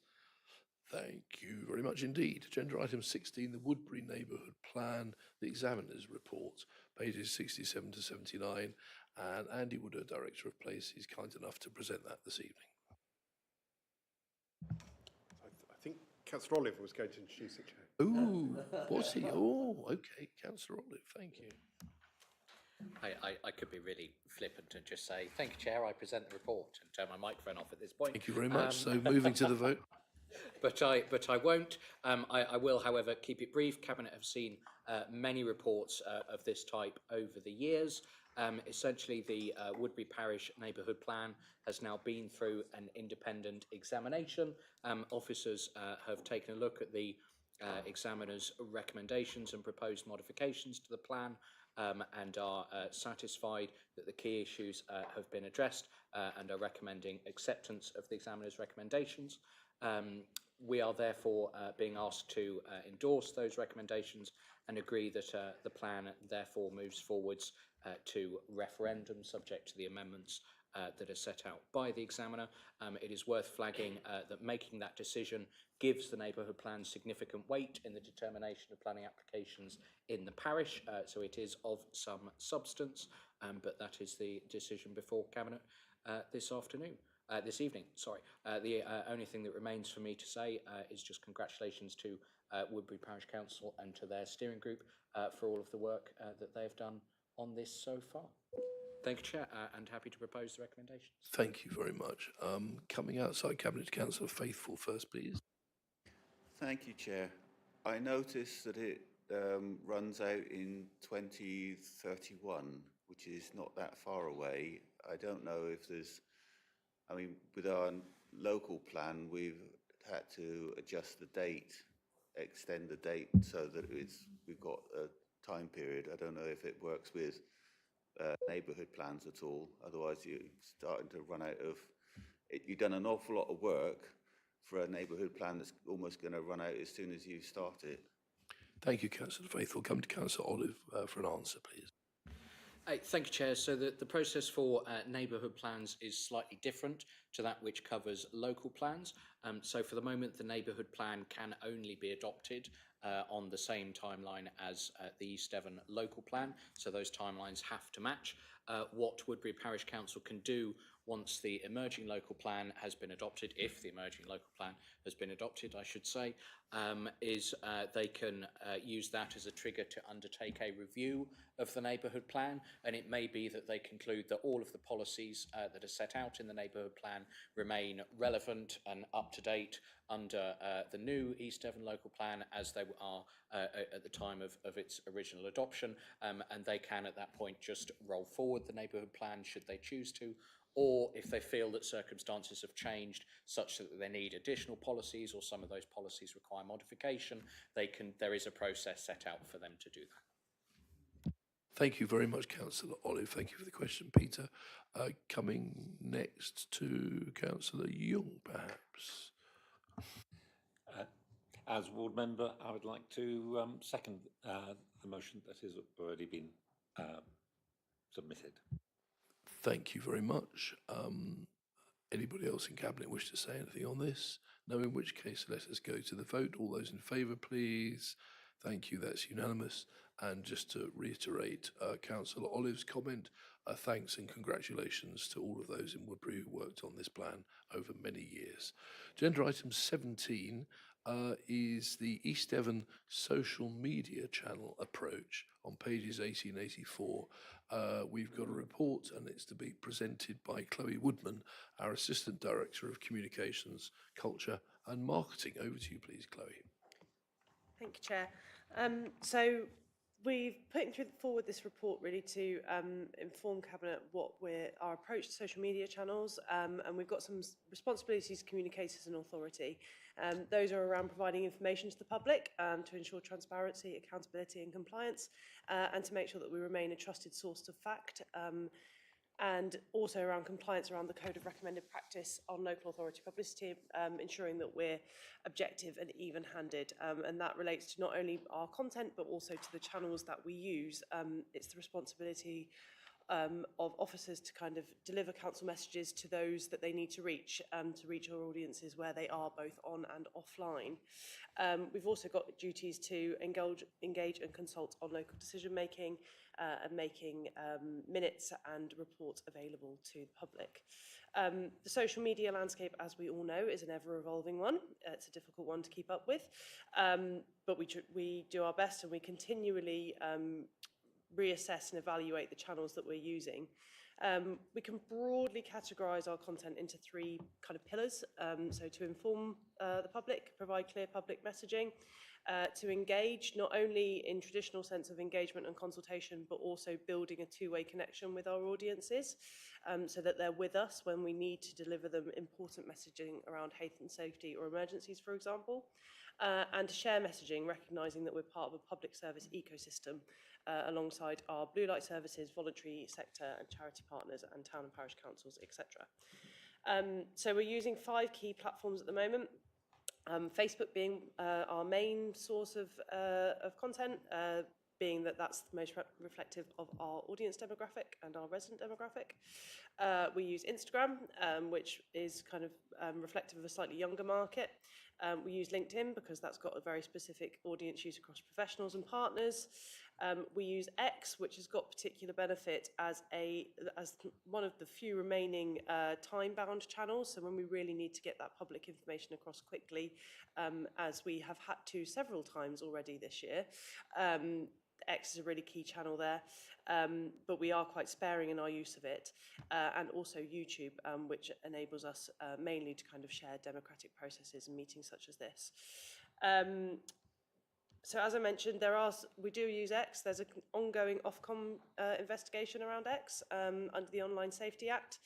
Thank you very much indeed. Agenda item 16, the Woodbury Neighbourhood Plan, the Examiner's Report, pages 67 to 79. And Andy Wood, Director of Place, is kind enough to present that this evening. I think Councillor Oliver was going to introduce it, Chair. Ooh, was he? Oh, okay. Councillor Olive, thank you. I could be really flippant and just say, thank you, Chair, I present the report, and turn my microphone off at this point. Thank you very much. So moving to the vote. But I won't. I will, however, keep it brief. Cabinet have seen many reports of this type over the years. Essentially, the Woodbury Parish Neighbourhood Plan has now been through an independent examination. Officers have taken a look at the examiner's recommendations and proposed modifications to the plan, and are satisfied that the key issues have been addressed, and are recommending acceptance of the examiner's recommendations. We are therefore being asked to endorse those recommendations and agree that the plan therefore moves forwards to referendum, subject to the amendments that are set out by the examiner. It is worth flagging that making that decision gives the neighbourhood plan significant weight in the determination of planning applications in the parish, so it is of some substance, but that is the decision before Cabinet this evening. Sorry. The only thing that remains for me to say is just congratulations to Woodbury Parish Council and to their steering group for all of the work that they've done on this so far. Thank you, Chair, and happy to propose the recommendations. Thank you very much. Coming outside Cabinet, Councillor Faithful first, please. Thank you, Chair. I noticed that it runs out in 2031, which is not that far away. I don't know if there's, I mean, with our local plan, we've had to adjust the date, extend the date so that we've got a time period. I don't know if it works with neighbourhood plans at all. Otherwise, you're starting to run out of it. You've done an awful lot of work for a neighbourhood plan that's almost going to run out as soon as you start it. Thank you, Councillor Faithful. Come to Councillor Olive for an answer, please. Thank you, Chair. So the process for neighbourhood plans is slightly different to that which covers local plans. So for the moment, the neighbourhood plan can only be adopted on the same timeline as the East Devon local plan. So those timelines have to match. What Woodbury Parish Council can do once the emerging local plan has been adopted, if the emerging local plan has been adopted, I should say, is they can use that as a trigger to undertake a review of the neighbourhood plan, and it may be that they conclude that all of the policies that are set out in the neighbourhood plan remain relevant and up to date under the new East Devon local plan as they are at the time of its original adoption, and they can at that point just roll forward the neighbourhood plan should they choose to. Or if they feel that circumstances have changed such that they need additional policies or some of those policies require modification, there is a process set out for them to do that. Thank you very much, Councillor Olive. Thank you for the question, Peter. Coming next to Councillor Young, perhaps. As ward member, I would like to second the motion that has already been submitted. Thank you very much. Anybody else in Cabinet wish to say anything on this? No, in which case let us go to the vote. All those in favour, please. Thank you, that's unanimous. And just to reiterate Councillor Olive's comment, thanks and congratulations to all of those in Woodbury who worked on this plan over many years. Agenda item 17 is the East Devon social media channel approach on pages 80 and 84. We've got a report and it's to be presented by Chloe Woodman, our Assistant Director of Communications, Culture and Marketing. Over to you, please, Chloe. Thank you, Chair. So we've put forward this report really to inform Cabinet what our approach to social media channels, and we've got some responsibilities to communicators and authority. Those are around providing information to the public to ensure transparency, accountability and compliance, and to make sure that we remain a trusted source of fact. and also around compliance around the Code of Recommended Practice on local authority publicity, ensuring that we're objective and even-handed. And that relates to not only our content, but also to the channels that we use. It's the responsibility of officers to kind of deliver council messages to those that they need to reach our audiences where they are both on and offline. We've also got duties to engage and consult on local decision making and making minutes and reports available to the public. The social media landscape, as we all know, is an ever-evolving one. It's a difficult one to keep up with, but we do our best, and we continually reassess and evaluate the channels that we're using. We can broadly categorise our content into three kind of pillars. So to inform the public, provide clear public messaging, to engage not only in traditional sense of engagement and consultation, but also building a two-way connection with our audiences, so that they're with us when we need to deliver them important messaging around health and safety or emergencies, for example. And to share messaging, recognising that we're part of a public service ecosystem alongside our blue light services, voluntary sector and charity partners and town and parish councils, etc. So we're using 5 key platforms at the moment. Facebook being our main source of content, being that that's the most reflective of our audience demographic and our resident demographic. We use Instagram, which is kind of reflective of a slightly younger market. We use LinkedIn because that's got a very specific audience use across professionals and partners. We use X, which has got particular benefit as one of the few remaining time-bound channels. So when we really need to get that public information across quickly, as we have had to several times already this year, X is a really key channel there, but we are quite sparing in our use of it, and also YouTube, which enables us mainly to kind of share democratic processes and meetings such as this. So as I mentioned, we do use X. There's an ongoing Ofcom investigation around X under the Online Safety Act.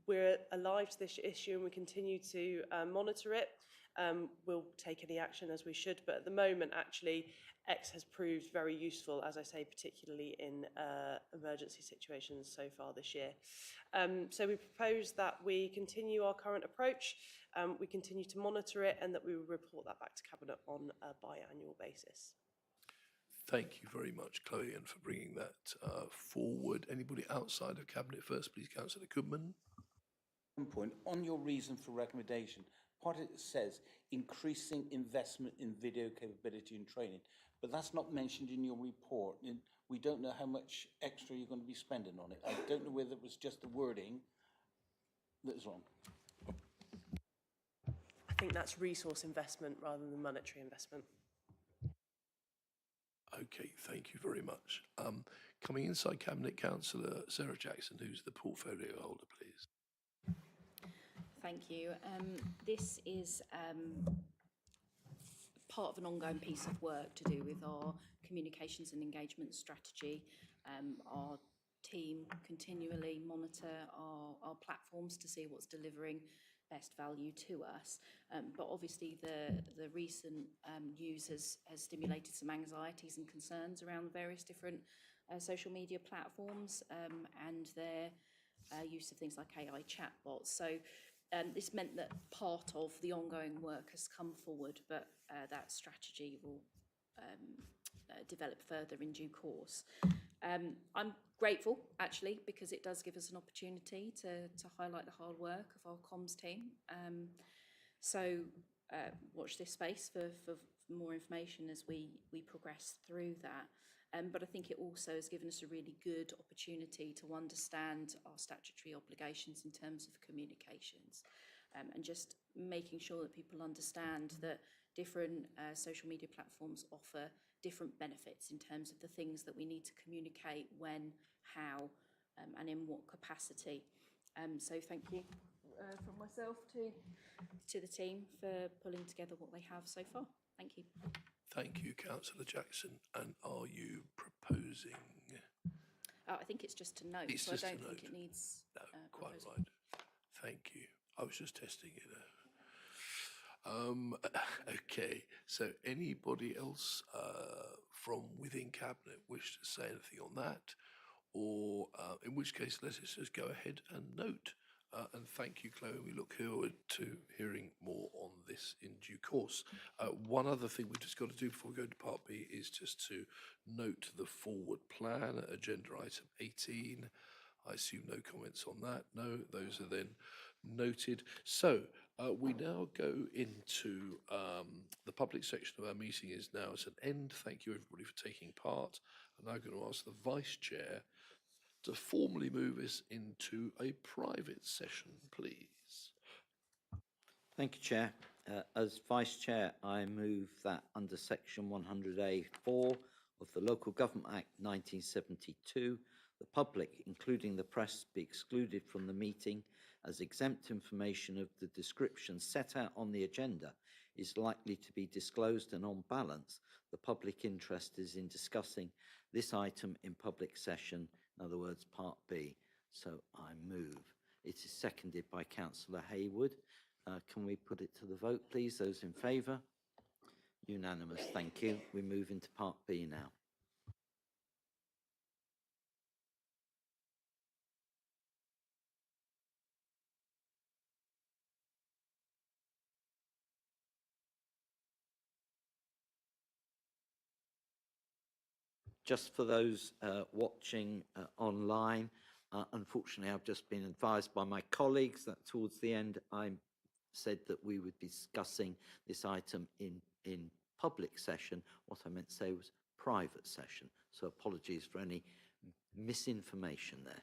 We're alive to this issue and we continue to monitor it. We'll take any action as we should, but at the moment, actually, X has proved very useful, as I say, particularly in emergency situations so far this year. So we propose that we continue our current approach, we continue to monitor it, and that we will report that back to Cabinet on a biannual basis. Thank you very much, Chloe, and for bringing that forward. Anybody outside of Cabinet first, please, Councillor Goodman. One point, on your reason for recommendation, part of it says increasing investment in video capability and training, but that's not mentioned in your report. And we don't know how much extra you're going to be spending on it. I don't know whether it was just the wording that was wrong. I think that's resource investment rather than monetary investment. Okay, thank you very much. Coming inside Cabinet, Councillor Sarah Jackson, who's the portfolio holder, please. Thank you. This is part of an ongoing piece of work to do with our communications and engagement strategy. Our team continually monitor our platforms to see what's delivering best value to us. But obviously the recent news has stimulated some anxieties and concerns around the various different social media platforms and their use of things like AI chatbots. So this meant that part of the ongoing work has come forward, but that strategy will develop further in due course. I'm grateful, actually, because it does give us an opportunity to highlight the hard work of our comms team. So watch this space for more information as we progress through that. But I think it also has given us a really good opportunity to understand our statutory obligations in terms of communications, and just making sure that people understand that different social media platforms offer different benefits in terms of the things that we need to communicate when, how, and in what capacity. So thank you from myself to the team for pulling together what they have so far. Thank you. Thank you, Councillor Jackson. And are you proposing? I think it's just a note, It's so just I a don't think note. it needs. No, quite proposal. right. Thank you. I was just testing it out. Okay, so anybody else from within Cabinet wish to say anything on that? or in which case let us just go ahead and note. And thank you, Chloe. We look forward to hearing more on this in due course. One other thing we've just got to do before we go to part B is just to note the forward plan, agenda item 18. I assume no comments on that. No, those are then noted. So we now go into the public section of our meeting is now at an end. Thank you everybody for taking part. I'm now going to ask the Vice Chair to formally move us into a private session, please. Thank you, Chair. As Vice Chair, I move that under Section 100A(4) of the Local Government Act 1972, the public, including the press, be excluded from the meeting as exempt information of the description set out on the agenda is likely to be disclosed, and on balance, the public interest is in discussing this item in public session, in other words, Part B. So I move. It is seconded by Councillor Haywood. Can we put it to the vote, please? Those in favour? Unanimous. Thank you. We move into Part B now. Just for those watching online, unfortunately, I've just been advised by my colleagues that towards the end, I said that we would be discussing this item in public session. What I meant to say was private session. So apologies for any misinformation there.